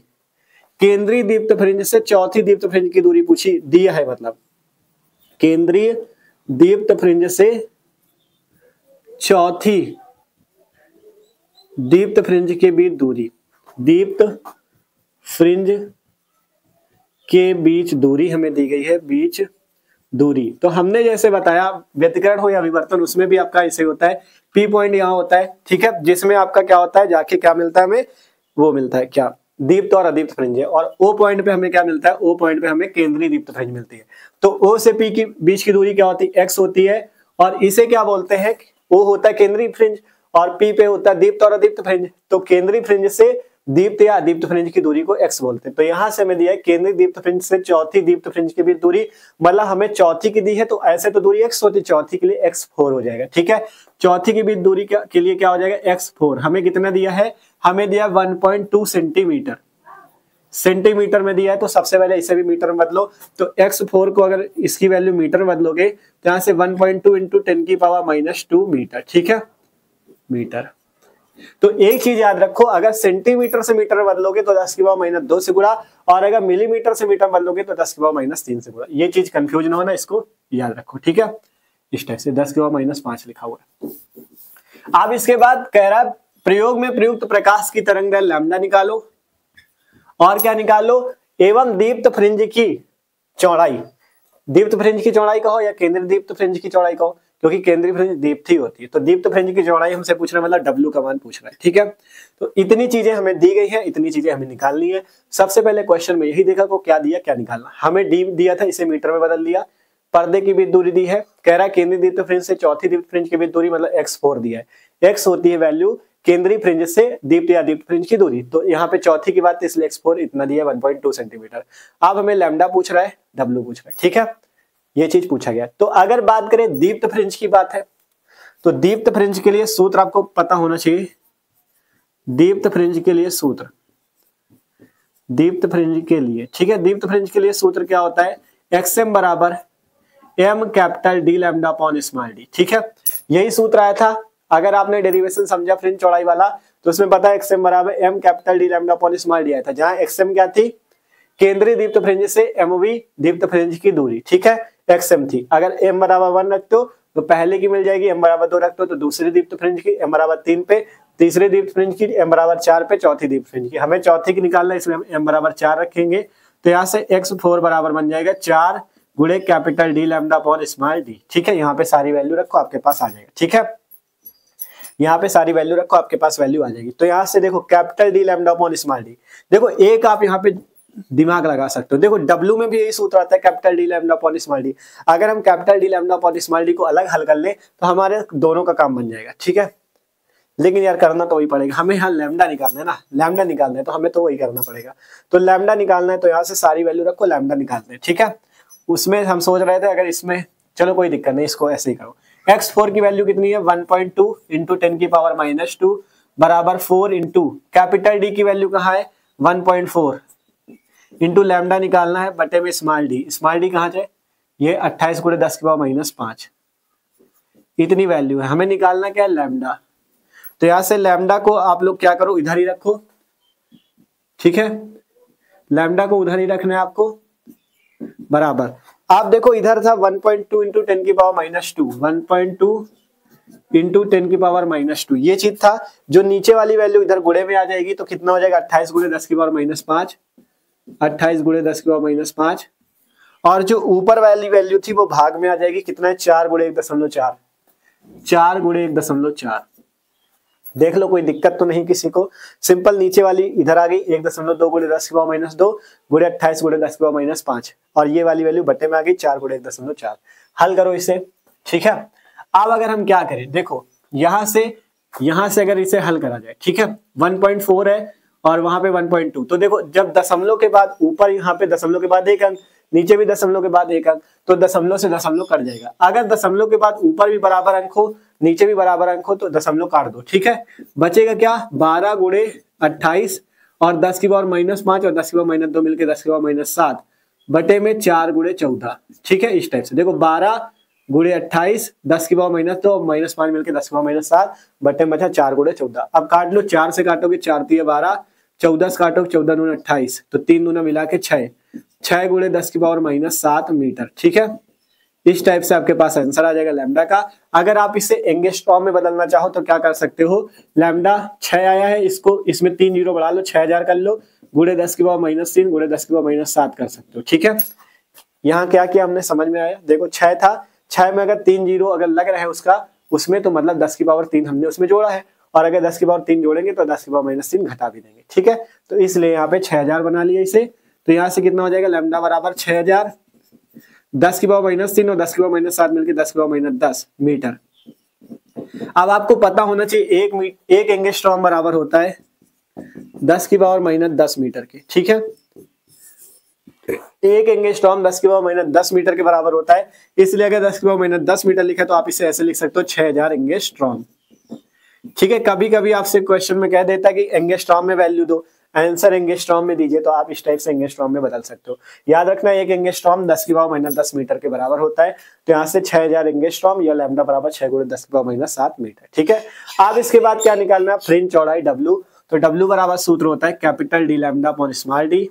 केंद्रीय दीप्त फ्रिंज से चौथी दीप्त फ्रिंज की दूरी पूछी, दिया है, मतलब केंद्रीय दीप्त फ्रिंज से चौथी दीप्त फ्रिंज के बीच दूरी, दीप्त फ्रिंज के बीच दूरी हमें दी गई है, बीच दूरी। तो हमने जैसे बताया व्यतिकरण हो या विवर्तन, उसमें भी आपका ऐसे होता है, पी पॉइंट यहाँ होता है। ठीक है, जिसमें आपका क्या होता है, जाके क्या मिलता है हमें, वो मिलता है क्या, दीप्त और अदीप्त फ्रिंज है, और ओ पॉइंट पे हमें क्या मिलता है, ओ पॉइंट पे हमें केंद्रीय दीप्त फ्रिंज मिलती है। तो ओ से पी की बीच की दूरी क्या होती है, एक्स होती है, और इसे क्या बोलते हैं, ओ होता है केंद्रीय फ्रिंज और पी पे होता है दीप्त और अदीप्त फ्रिंज। तो केंद्रीय फ्रिंज से दीप्त या अदीप्त फ्रिंज की दूरी को एक्स बोलते हैं। तो यहां से हमें दिया है केंद्रीय दीप्त फ्रिंज से चौथी दीप्त फ्रिंज के बीच दूरी, मतलब हमें चौथी की दी है, तो ऐसे तो दूरी एक्स होती, चौथी के लिए x4 हो जाएगा। ठीक है, चौथी के बीच दूरी के लिए क्या हो जाएगा, x4। हमें कितना दिया है, हमें दिया 1.2 सेंटीमीटर, सेंटीमीटर में दिया है, तो सबसे पहले इसे भी मीटर में बदलो। तो x4 को अगर इसकी वैल्यू मीटर में बदलोगे तो यहाँ से 1.2 इंटू 10 की पावर -2 मीटर। ठीक है, मीटर। तो एक चीज याद रखो, अगर सेंटीमीटर से मीटर बदलोगे तो 10 की पावर माइनस 2 से गुणा, और अगर मिलीमीटर से मीटर बदलोगे तो 10 की पावर माइनस 3 से गुणा। ये चीज कंफ्यूज ना होना, इसको याद रखो, ठीक है। इस टाइप से 10 की पावर माइनस 5 लिखा हुआ है। अब इसके बाद कह रहा है प्रयोग में प्रयुक्त प्रकाश की तरंगदैर्घ्य लैम्डा निकालो, और क्या निकालो, एवं दीप्त फ्रिंज की चौड़ाई। दीप्त फ्रिंज की चौड़ाई कहो या केंद्रीय दीप्त फ्रिंज की चौड़ाई कहो, क्योंकि केंद्रीय फ्रिंज दीप्त ही होती है, तो दीप्त फ्रिंज की चौड़ाई हमसे पूछ रहा है, मतलब डब्ल्यू का मान पूछ रहा है, ठीक है। तो इतनी चीजें हमें दी गई है, इतनी चीजें हमें निकालनी है। सबसे पहले क्वेश्चन में यही देखा को क्या दिया, क्या निकालना। हमें डी दिया था, इसे मीटर में बदल दिया। पर्दे की बीच दूरी दी है, कह रहा है केंद्रीय दीप्त फ्रिंज से चौथी दीप्त फ्रिंज की बीच दूरी मतलब x4 दिया है। x होती है वैल्यू केंद्रीय फ्रिंज से दीप्त या दीप्त फ्रिंज की दूरी, तो यहाँ पे चौथी की बात, इसलिए x4 इतना दिया 1.2 सेंटीमीटर। अब हमें लैम्डा पूछ रहा है, w पूछ रहा है, ठीक है। ये चीज पूछा गया। तो अगर बात करें दीप्त फ्रिंज की बात है, तो दीप्त फ्रिंज के लिए सूत्र आपको पता होना चाहिए। दीप्त फ्रिंज के लिए सूत्र, दीप्त फ्रिंज के लिए, ठीक है, दीप्त फ्रिंज के लिए सूत्र क्या होता है, xm बराबर m capital d lambda upon small d, ठीक है। यही सूत्र आया था, अगर आपने डेरिवेशन समझा फ्रिंज चौड़ाई वाला, तो उसमें पता है xm बराबर m capital d lambda upon small d आया था, जहां xm क्या थी, केंद्रीय दीप्त फ्रिंज से mv दीप्त फ्रिंज की दूरी, ठीक है, xm थी। अगर m बराबर 1 रखते हो तो पहले की मिल जाएगी, m बराबर 2 रखते हो तो दूसरी दीप्त फ्रिंज की, m बराबर 3 पे, तीसरे दीप्त फ्रिंज की, m बराबर 4 पे, चौथी दीप्त फ्रिंज की। हमें चौथी की निकालना है, इसमें हम m बराबर 4 रखेंगे, तो यहाँ से x4 बराबर बन जाएगा 4 गुणे capital d lambda upon small d, ठीक है। यहाँ पे सारी वैल्यू रखो, आपके पास आ जाएगा, ठीक है। यहाँ पे सारी वैल्यू रखो, आपके पास वैल्यू आ जाएगी। तो यहाँ से देखो capital d lambda upon small d, देखो एक आप यहाँ पे दिमाग लगा सकते हो, देखो W में भी यही सूत्र आता है, capital D lambda upon small d। अगर हम capital D lambda upon small d को अलग हल कर ले तो हमारे दोनों का काम बन जाएगा, ठीक है। लेकिन यार करना तो वही पड़ेगा, हमें यहाँ लैम्डा निकालना है ना, लैम्डा निकालना है तो हमें तो वही करना पड़ेगा। तो लैम्डा निकालना है तो यहाँ से सारी वैल्यू रखो, लैम्डा निकालना है, ठीक है। उसमें हम सोच रहे थे अगर इसमें, चलो कोई दिक्कत नहीं, इसको ऐसे ही करो। x4 की वैल्यू कितनी है, 1.2 इंटू 10 की पावर माइनस 2 बराबर 4 इंटू कैपिटल D की वैल्यू कहाँ है 1.4 इंटू लैम्डा निकालना है बटे में स्मॉल d। स्मॉल d कहाँ है, ये 28 गुणे 10 की पावर माइनस 5, इतनी वैल्यू है। हमें निकालना क्या है, लैम्डा। तो यहां से लैम्डा को आप लोग क्या करो, इधर ही रखो, ठीक है। लैम्डा को उधर ही रखना है आपको, बराबर। आप देखो इधर था 1.2 इंटू 10 की पावर माइनस 2, 1.2 इंटू 10 की पावर माइनस 2, ये चीज था। जो नीचे वाली वैल्यू इधर गुणे में आ जाएगी तो कितना हो जाएगा, 28 गुणे 10 की पावर माइनस 5, 28 गुणे 10 की पावर माइनस 5। और जो ऊपर वाली वैल्यू थी वो भाग में आ जाएगी, कितना है 4 गुणे 1.4, 4 गुणे 1.4। देख लो कोई दिक्कत तो नहीं किसी को। सिंपल नीचे वाली इधर आ गई 1.2 गुणे 10 की पावर माइनस 2 गुणे 28 गुणे 10 की पावर माइनस 5, और ये वाली वैल्यू बटे में आ गई 4 गुणे 1.4। हल करो इसे, ठीक है। अब अगर हम क्या करें, देखो यहां से अगर इसे हल करा जाए, ठीक है, 1.4 है और वहां पे 1.2, तो देखो जब दशमलव के बाद ऊपर यहाँ पे दशमलव के बाद एक अंक, नीचे भी दशमलव के बाद एक अंक, तो दशमलव से दशमलव कट जाएगा। अगर दशमलव के बाद ऊपर भी बराबर अंक हो, नीचे भी बराबर अंक हो, तो दशमलव काट दो, ठीक है। बचेगा क्या, 12 गुणे 28 और 10 की पावर माइनस 5 और 10 की पावर माइनस 2 मिलकर 10 की पावर माइनस 7 बटे में 4 गुणे 14, ठीक है। इस टाइप से देखो 12 गुणे 28, 10 की पावर माइनस 2 माइनस 5 मिलकर 10 की पावर माइनस 7 बटे में बचा 4 गुणे 14। अब काट लो, 4 से काटोगे 4 3 12, 14 से काटोगे 14 दूना 28, तो 3 दूना मिला के 6 गुणे 10 की पावर माइनस 7 मीटर, ठीक है। इस टाइप से आपके पास आंसर आ जाएगा लैम्डा का। अगर आप इसे एंगस्ट्रॉम में बदलना चाहो तो क्या कर सकते हो, लैम्डा 6 आया है, इसको इसमें 3 जीरो बढ़ा लो, 6000 कर लो, गुणे 10 की पावर माइनस 3 गुणे 10 की पावर माइनस 7 कर सकते हो, ठीक है। यहाँ क्या किया हमने, समझ में आया। देखो 6 था, 6 में अगर 3 जीरो अगर लग रहा है उसका उसमें, तो मतलब 10 की पावर 3 हमने उसमें जोड़ा है, और अगर 10 की पावर 3 जोड़ेंगे तो 10 की पावर माइनस 3 घटा भी देंगे, ठीक है। तो इसलिए यहाँ पे 6000 बना लिया इसे। तो यहाँ से कितना हो जाएगा, लैम्डा बराबर 6000, 10 की पावर माइनस 3 और 10 की पावर माइनस 7 मिलकर 10 की पावर माइनस 10 मीटर। अब आपको पता होना चाहिए एक एंगस्ट्रॉम बराबर होता है 10 की पावर माइनस 10 मीटर के, ठीक है। एक एंगस्ट्रॉम 10 की पावर माइनस 10 मीटर के बराबर होता है, इसलिए अगर 10 की पावर माइनस 10 मीटर लिखा है तो आप इसे ऐसे लिख सकते हो 6000 एंगस्ट्रॉम, ठीक है। कभी कभी आपसे क्वेश्चन में कह देता है कि एंगस्ट्रॉम में वैल्यू दो, आंसर एंगस्ट्रॉम में दीजिए तो आप इस टाइप से एंगस्ट्रॉम में बदल सकते हो। याद रखना एक एंगस्ट्रॉम 10⁻⁻10 मीटर के बराबर होता है, तो यहाँ से 6000 एंगस्ट्रॉम या लैम्डा बराबर 6 × 10⁻7 मीटर। ठीक है, अब इसके बाद क्या निकालना, फ्रिंज चौड़ाई W, तो W बराबर सूत्र होता है capital D lambda upon small d।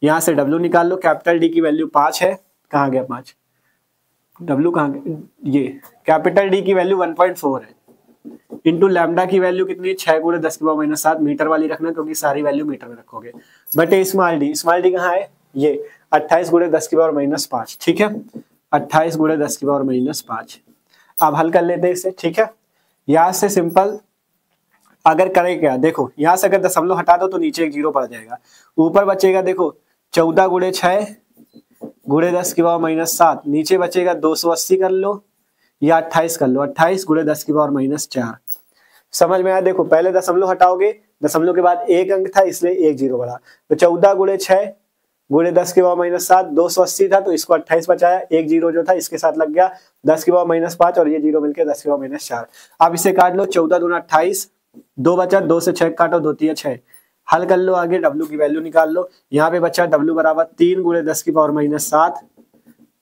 यहाँ से W निकाल लो, कैपिटल D की वैल्यू 5 है, कहाँ गया 5, W कहाँ गया, ये कैपिटल D की वैल्यू 1.4 है, इंटू लैम्डा की वैल्यू कितनी है 6 × 10⁻7 मीटर वाली रखना क्योंकि सारी वैल्यू मीटर में रखोगे, बटे स्मॉल d कहाँ है, ये 28 × 10⁻5। ठीक है, 28 × 10⁻5। अब हल कर लेते हैं इसे। ठीक है, यहाँ से सिंपल अगर करें क्या, देखो यहाँ से अगर दशमलव हटा दो तो नीचे एक जीरो पड़ जाएगा, ऊपर बचेगा देखो 14 × 6 × 10⁻7, नीचे बचेगा 280 कर लो या 28 कर लो, 28 × 10⁻4। समझ में आया, देखो पहले दशमलव हटाओगे, दशमलव के बाद एक अंक था इसलिए एक जीरो बढ़ा, तो 14 × 6 × 10⁻7 280 था, तो इसको 28 बचाया, एक जीरो जो था इसके साथ लग गया 10⁻5 और ये जीरो मिलकर 10⁻4। अब इसे काट लो, 14 दूना 28, 2 बचा, 2 से 6 काटो, 2 3 6, हल कर लो, आगे W की वैल्यू निकाल लो। यहाँ पे बचा W बराबर 3 × 10⁻7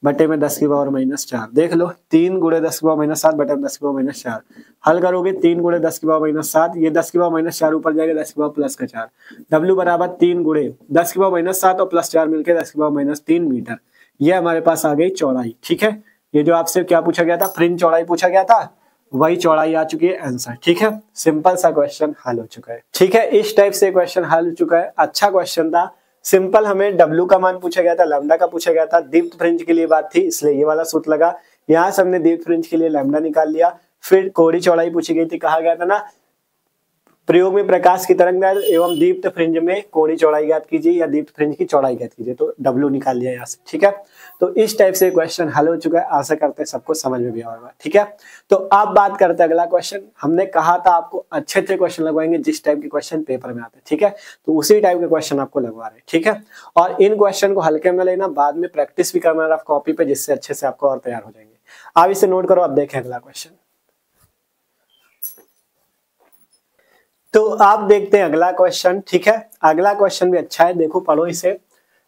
बटे में 10⁻4। देख लो 3 × 10⁻7 बटे में 10⁻4, हल करोगे 3 × 10⁻7, ये 10⁻4 ऊपर जाएगा 10⁻+4, W बराबर 3 × 10⁻7 और +4 मिलकर 10⁻3 मीटर। ये हमारे पास आ गई चौड़ाई। ठीक है, ये जो आपसे क्या पूछा गया था, फ्रिंज चौड़ाई पूछा गया था, वही चौड़ाई आ चुकी है आंसर। ठीक है, सिंपल सा क्वेश्चन हल हो चुका है। ठीक है, इस टाइप से क्वेश्चन हल हो चुका है, अच्छा क्वेश्चन था, सिंपल। हमें W का मान पूछा गया था, लैम्डा का पूछा गया था, दीप्त फ्रिंज के लिए बात थी इसलिए ये वाला सूत्र लगा, यहाँ से हमने दीप्त फ्रिंज के लिए लैम्डा निकाल लिया। फिर कोड़ी चौड़ाई पूछी गई थी, कहा गया था ना प्रयोग में प्रकाश की तरंगदैर्घ्य एवं दीप्त फ्रिंज में कोणी चौड़ाई ज्ञात कीजिए या दीप्त फ्रिंज की चौड़ाई ज्ञात कीजिए, तो W निकाल लिया यहाँ से। ठीक है, तो इस टाइप से क्वेश्चन हल हो चुका है, आशा करते हैं सबको समझ में भी आया होगा। ठीक है, तो अब बात करते हैं अगला क्वेश्चन। हमने कहा था आपको अच्छे अच्छे क्वेश्चन लगवाएंगे जिस टाइप के क्वेश्चन पेपर में आते हैं। ठीक है, तो उसी टाइप के क्वेश्चन आपको लगवा रहे हैं। ठीक है, और इन क्वेश्चन को हल्के में लेना, बाद में प्रैक्टिस भी करना रफ कॉपी पे, जिससे अच्छे से आपको और तैयार हो जाएंगे। आप इसे नोट करो, अब देखें अगला क्वेश्चन। तो आप देखते हैं अगला क्वेश्चन। ठीक है, अगला क्वेश्चन भी अच्छा है, देखो पढ़ो इसे।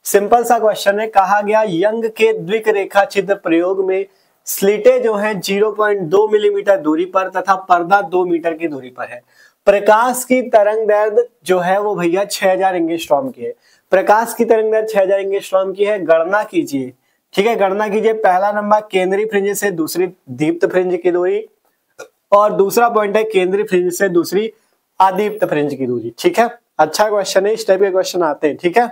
सिंपल सा क्वेश्चन है, कहा गया यंग के द्विक रेखा छिद्र प्रयोग में स्लिटें जो है 0.2 मिलीमीटर दूरी पर तथा पर्दा 2 मीटर की दूरी पर है। प्रकाश की तरंगदैर्घ्य जो है वो भैया 6000 एंगस्ट्रॉम की है। प्रकाश की तरंगदैर्घ्य 6000 एंगस्ट्रॉम की है, गणना कीजिए। ठीक है, गणना कीजिए। पहला नंबर केंद्रीय फ्रिंज से दूसरी दीप्त फ्रिंज की दूरी, और दूसरा पॉइंट है केंद्रीय फ्रिंज से दूसरी अदीप्त फ्रिंज की दूरी। ठीक है, अच्छा क्वेश्चन है, इस टाइप के क्वेश्चन आते हैं। ठीक है,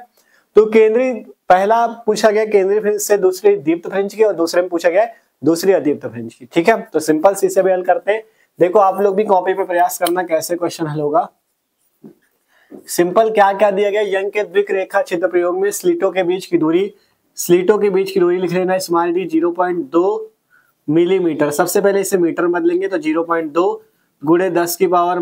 तो केंद्रीय पहला पूछा गया केंद्रीय फ्रिंज से दूसरी दीप्त फ्रिंज की, और दूसरे में पूछा गया दूसरी अदीप्त फ्रिंज की। ठीक है, तो सिंपल सी से भी हल करते हैं। देखो आप लोग भी कॉपी पे प्रयास करना कैसे क्वेश्चन हल होगा। सिंपल क्या क्या दिया गया, यंग के द्विक रेखा छिद्र प्रयोग में स्लिटों के बीच की दूरी, स्लिटों के बीच की दूरी लिख लेना स्मॉल डी 0.2 मिलीमीटर। सबसे पहले इसे मीटर बदलेंगे तो 0.2 गुणे 10⁻³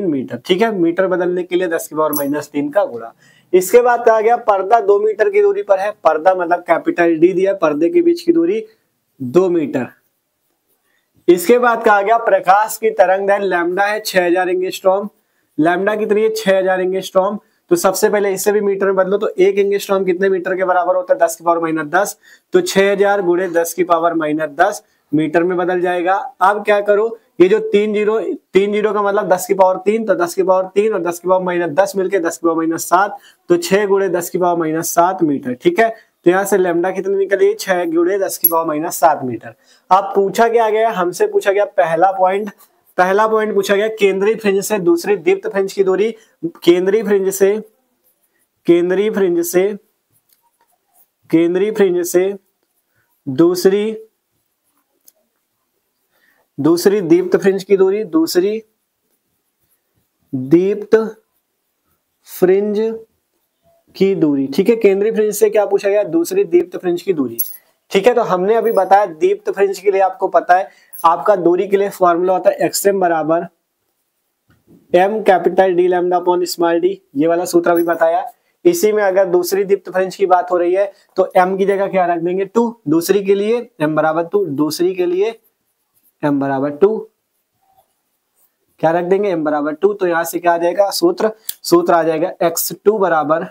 मीटर। ठीक है, मीटर बदलने के लिए 10⁻³ का गुणा। इसके बाद कहा गया पर्दा 2 मीटर की दूरी पर है। पर्दा मतलब कैपिटल D दिया, पर्दे के बीच की दूरी 2 मीटर। इसके बाद कहा गया प्रकाश की तरंगदैर्घ्य लैम्डा है 6000 एंगस्ट्रॉम। लैम्डा कितनी है 6000 एंगस्ट्रॉम। तो सबसे पहले इससे भी मीटर में बदलो, तो 1 एंगस्ट्रॉम कितने मीटर के बराबर होता है 10⁻10, तो 6000 गुणे 10⁻10 मीटर में बदल जाएगा। अब क्या करो, ये जो 3 जीरो का मतलब 10⁻3, तो 10⁻3 और 10⁻10 मिलके 10⁻7, तो 6 गुणे 10⁻7 मीटर। ठीक है, तो यहाँ से लैम्डा कितनी निकली 6 गुणे 10⁻7 मीटर। अब पूछा क्या गया, हमसे पूछा गया पहला पॉइंट पूछा गया केंद्रीय फ्रिंज से दूसरी दीप्त फ्रिंज की दूरी। केंद्रीय फ्रिंज से दूसरी दीप्त फ्रिंज की दूरी, दूसरी दीप्त फ्रिंज की दूरी। ठीक है, केंद्रीय फ्रिंज से क्या पूछा गया, दूसरी दीप्त फ्रिंज की दूरी। ठीक है, तो हमने अभी बताया दीप्त फ्रिंज के लिए आपको पता है आपका दूरी के लिए फॉर्मूला होता है एक्सएम बराबर m capital D lambda upon small d। ये वाला सूत्र अभी बताया। इसी में अगर दूसरी दीप्त फ्रिंज की बात हो रही है तो m की जगह क्या रख देंगे 2, दूसरी के लिए m बराबर 2, दूसरी के लिए m बराबर 2, क्या रख देंगे m बराबर 2। तो यहाँ से क्या आ जाएगा सूत्र आ जाएगा x2 बराबर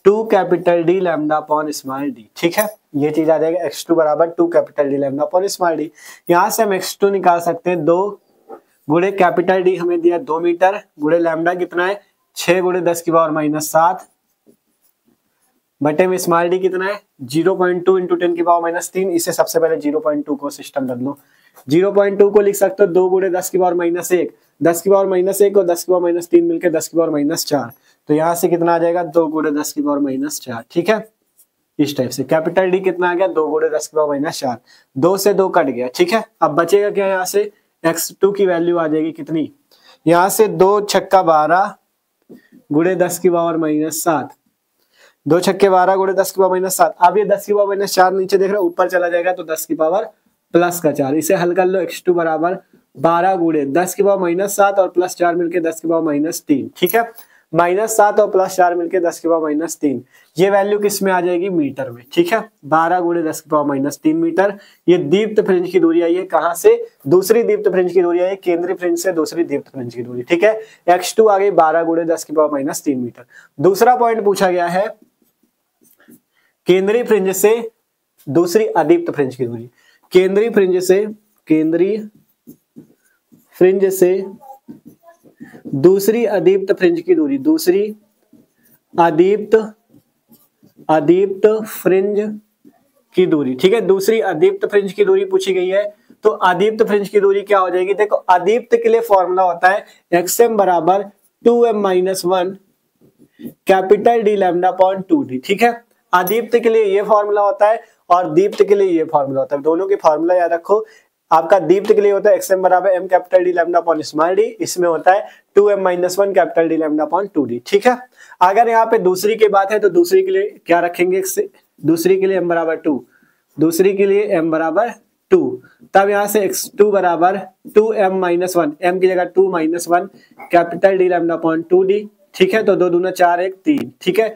2 capital D lambda upon small D. ठीक है, ये चीज आ जाएगा x2 बराबर 2 capital D lambda upon small D. यहाँ से हम x2 निकाल सकते हैं 2 गुणे कैपिटल डी हमें दिया 2 मीटर गुणे लैम्डा कितना है 6 गुणे 10 की पावर -7 बटे में स्मॉल डी कितना है 0.2 इंटू 10 की पावर -3। इसे सबसे पहले 0.2 को सिस्टम बदलो, 0.2 को लिख सकते हो 2 गुणे 10 की पावर -1, 10 की पावर -1 और 10 की पावर -3 मिलकर 10 की पावर -4। तो यहाँ से कितना आ जाएगा 2 गुणे 10 की पावर -4। ठीक है, इस टाइप से कैपिटल डी कितना आ गया 2 गुणे 10 की पावर -4, 2 से 2 कट गया। ठीक है, अब बचेगा क्या, यहाँ से x2 की वैल्यू आ जाएगी कितनी, यहाँ से 2 छक्का 12 गुणे 10 की पावर -7, 2 छक्के 12 गुणे 10 की पावर -7। अब ये 10 की पावर -4 नीचे देख रहे हो ऊपर चला जाएगा तो 10 की पावर +4। इसे हल कर लो, x2 बराबर 12 गुणे 10 की पावर -7 और +4 मिलके 10 की पावर -3। ठीक है, -7 और +4 मिलके 10 की पावर -3। ये वैल्यू किस में आ जाएगी मीटर में। ठीक है, 12 गुणे 10 की पावर -3 मीटर। ये दीप्त फ्रिंज की दूरी आई है कहां से, दूसरी दीप्त फ्रिंज की दूरी आई है केंद्रीय फ्रिंज से दूसरी दीप्त फ्रिंज की दूरी। ठीक है, x2 आ गई 12 गुणे 10 की पावर -3 मीटर। दूसरा पॉइंट पूछा गया है केंद्रीय फ्रिंज से दूसरी अदीप्त फ्रिंज की दूरी। केंद्रीय फ्रिंज से दूसरी अदीप्त फ्रिंज की दूरी, दूसरी अदीप्त फ्रिंज की दूरी। ठीक है, दूसरी अदीप्त फ्रिंज की दूरी पूछी गई है। तो अदीप्त फ्रिंज की दूरी क्या हो जाएगी, देखो अदीप्त के लिए फॉर्मूला होता है xm बराबर 2m-1 capital D lambda upon 2d। ठीक है, अदीप्त के लिए ये फॉर्मूला होता है और दीप्त के लिए ये फॉर्मूला होता है। दोनों के फॉर्मूला याद रखो। आपका दीप्त के लिए होता है xm बराबर m capital D lambda upon small D, इसमें होता है 2m-1 capital D lambda upon 2d। ठीक है, अगर यहाँ पे दूसरी की बात है तो दूसरी के लिए क्या रखेंगे, दूसरी के लिए m बराबर 2, दूसरी के लिए m बराबर 2, तब यहाँ से x2 बराबर 2m-1, m की जगह 2-1 capital D lambda upon 2d। ठीक है, तो 2 दूना 4 1 3। ठीक है,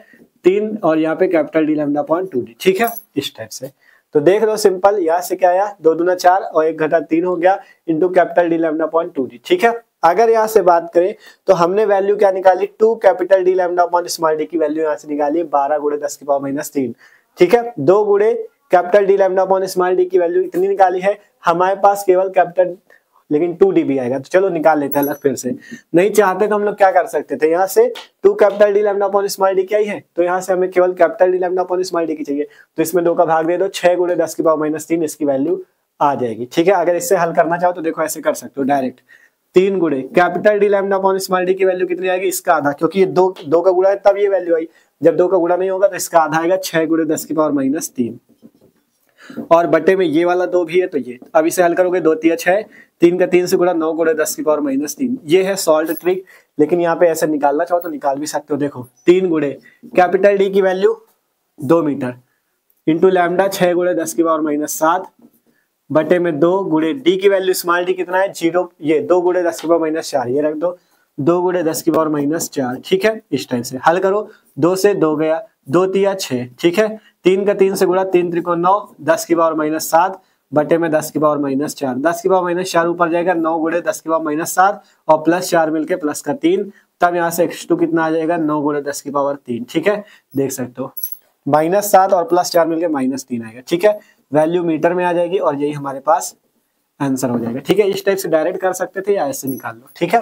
3 और यहाँ पे capital D lambda upon 2d। ठीक है, इस टाइप से। तो देख लो सिंपल, यहाँ से क्या आया 2 दूना 4 और 1 घटा 3 हो गया into capital D lambda upon 2d। ठीक है, अगर यहाँ से बात करें तो हमने वैल्यू क्या निकाली 2 capital D lambda upon small D की वैल्यू यहाँ से निकाली 12 गुणे 10 की पावर -3। ठीक है, 2 गुणे capital D lambda upon small D की वैल्यू इतनी निकाली है। हमारे पास केवल कैपिटल लेकिन 2d भी आएगा, तो चलो निकाल लेते हैं अलग फिर से। नहीं चाहते तो हम लोग क्या कर सकते थे, यहाँ से 2 capital D lambda upon small D क्या ही है, तो यहाँ से हमें केवल capital D lambda upon small D की चाहिए। तो इसमें 2 का भाग दे दो, 6 गुणे 10 की पावर -3 इसकी वैल्यू आ जाएगी। ठीक है, अगर इससे हल करना चाहो तो देखो ऐसे कर सकते हो डायरेक्ट, 3 गुणे capital D lambda upon small D की वैल्यू कितनी आएगी, इसका आधा, क्योंकि ये 2 का गुणा है तब ये वैल्यू आई। जब 2 का गुणा नहीं होगा तो इसका आधा आएगा 6 गुणे 10 की पावर -3 और बटे में ये वाला 2 भी है तो ये। अब इसे हल करोगे 2 3 6, 3 का 3 से गुणा 9 गुणे 10 की पावर -3। ये है सॉल्ट ट्रिक, लेकिन यहाँ पे ऐसे निकालना चाहो तो निकाल भी सकते हो। देखो 3 गुणे कैपिटल डी की वैल्यू 2 मीटर इंटू लैम्डा 6 गुणे 10 की पावर -7 बटे में 2 गुणे डी की वैल्यू स्मॉल डी कितना है 0, ये 2 गुणे 10 की पावर -4 ये रख दो, 2 गुणे 10 की पावर -4। ठीक है, इस टाइप से हल करो, 2 से 2 गया, 2 3 6। ठीक है, 3 का 3 से गुणा 3 त्रिकोण 9, 10 की पावर -7 बटे में 10 की पावर -4, 10 की पावर -4 ऊपर जाएगा, 9 गुणे 10 की पावर -7 और +4 मिलके प्लस का 3, तब यहाँ से x2 कितना आ जाएगा 9 गुणे 10 की पावर 3। ठीक है, देख सकते हो -7 और +4 मिलके -3 आएगा। ठीक है, वैल्यू मीटर में आ जाएगी और यही हमारे पास आंसर हो जाएगा। ठीक है, इस टाइप से डायरेक्ट कर सकते थे या ऐसे निकाल लो। ठीक है,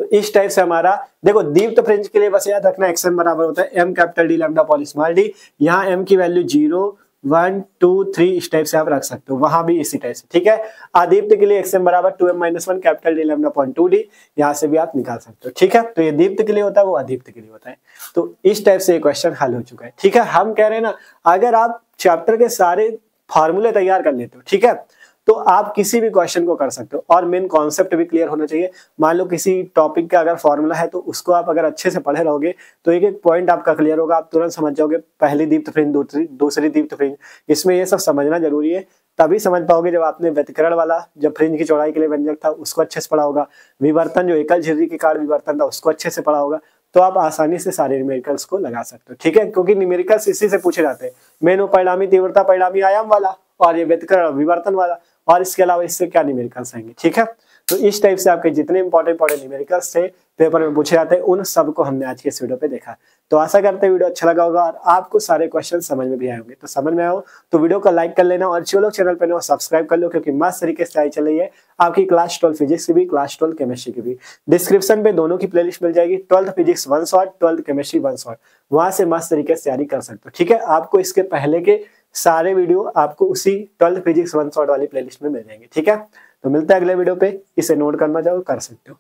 तो इस टाइप से हमारा देखो दीप्त फ्रिंज के लिए बस याद रखना xm बराबर होता है m capital D lambda upon small D. यहाँ m की वैल्यू 0 1 2 3 इस टाइप से आप रख सकते हो, वहां भी इसी टाइप से। ठीक है, अदीप्त के लिए xm बराबर 2m-1 capital D lambda upon 2d, यहाँ से भी आप निकाल सकते हो। ठीक है, तो ये दीप्त के लिए होता है, वो अदीप्त के लिए होता है। तो इस टाइप से ये क्वेश्चन हल हो चुका है। ठीक है, हम कह रहे हैं ना अगर आप चैप्टर के सारे फॉर्मूले तैयार कर लेते हो, ठीक है, तो आप किसी भी क्वेश्चन को कर सकते हो और मेन कॉन्सेप्ट भी क्लियर होना चाहिए। मान लो किसी टॉपिक का अगर फॉर्मूला है तो उसको आप अगर अच्छे से पढ़े रहोगे तो एक एक पॉइंट आपका क्लियर होगा, आप तुरंत समझ जाओगे पहली दीप्त फ्रिंज दूसरी दीप्त फ्रिंज, इसमें ये सब समझना जरूरी है। तभी समझ पाओगे जब आपने व्यतिकरण वाला जब फ्रिंज की चौड़ाई के लिए व्यंजक था उसको अच्छे से पढ़ा होगा, विवर्तन जो एकल झिर्री के कारण विवर्तन था उसको अच्छे से पढ़ा होगा, तो आप आसानी से सारे न्यूमेरिकल्स को लगा सकते हो। ठीक है, क्योंकि न्यूमेरिकल्स इसी से पूछे जाते हैं, मेन परिणामी तीव्रता परिणामी आयाम वाला और ये व्यतिकरण विवर्तन वाला, और इसके अलावा इससे क्या न्यूमेरिकल्स आएंगे। ठीक है, तो इस टाइप से आपके जितने इंपॉर्टेंट न्यूमेरिकल्स थे पेपर में पूछे जाते हैं उन सबको हमने आज के इस वीडियो पे देखा। तो आशा करते हैं वीडियो अच्छा लगा होगा और आपको सारे क्वेश्चन समझ में भी आए होंगे। तो समझ में आए तो वीडियो को लाइक कर लेना और जो लोग चैनल पर हो सब्सक्राइब कर लो, क्योंकि मस्त तरीके से तैयारी चल रही है आपकी क्लास 12 फिजिक्स की भी, क्लास 12 केमिस्ट्री की भी। डिस्क्रिप्शन पे दोनों की प्लेलिस्ट मिल जाएगी, 12th physics 1 shot, 12th chemistry 1 shot, वहां से मस्त तरीके से तैयारी कर सकते हो। ठीक है, आपको इसके पहले के सारे वीडियो आपको उसी 12th फिजिक्स 1 शॉट वाली प्लेलिस्ट में मिल जाएंगे। ठीक है, तो मिलते हैं अगले वीडियो पे, इसे नोट करना चाहो कर सकते हो।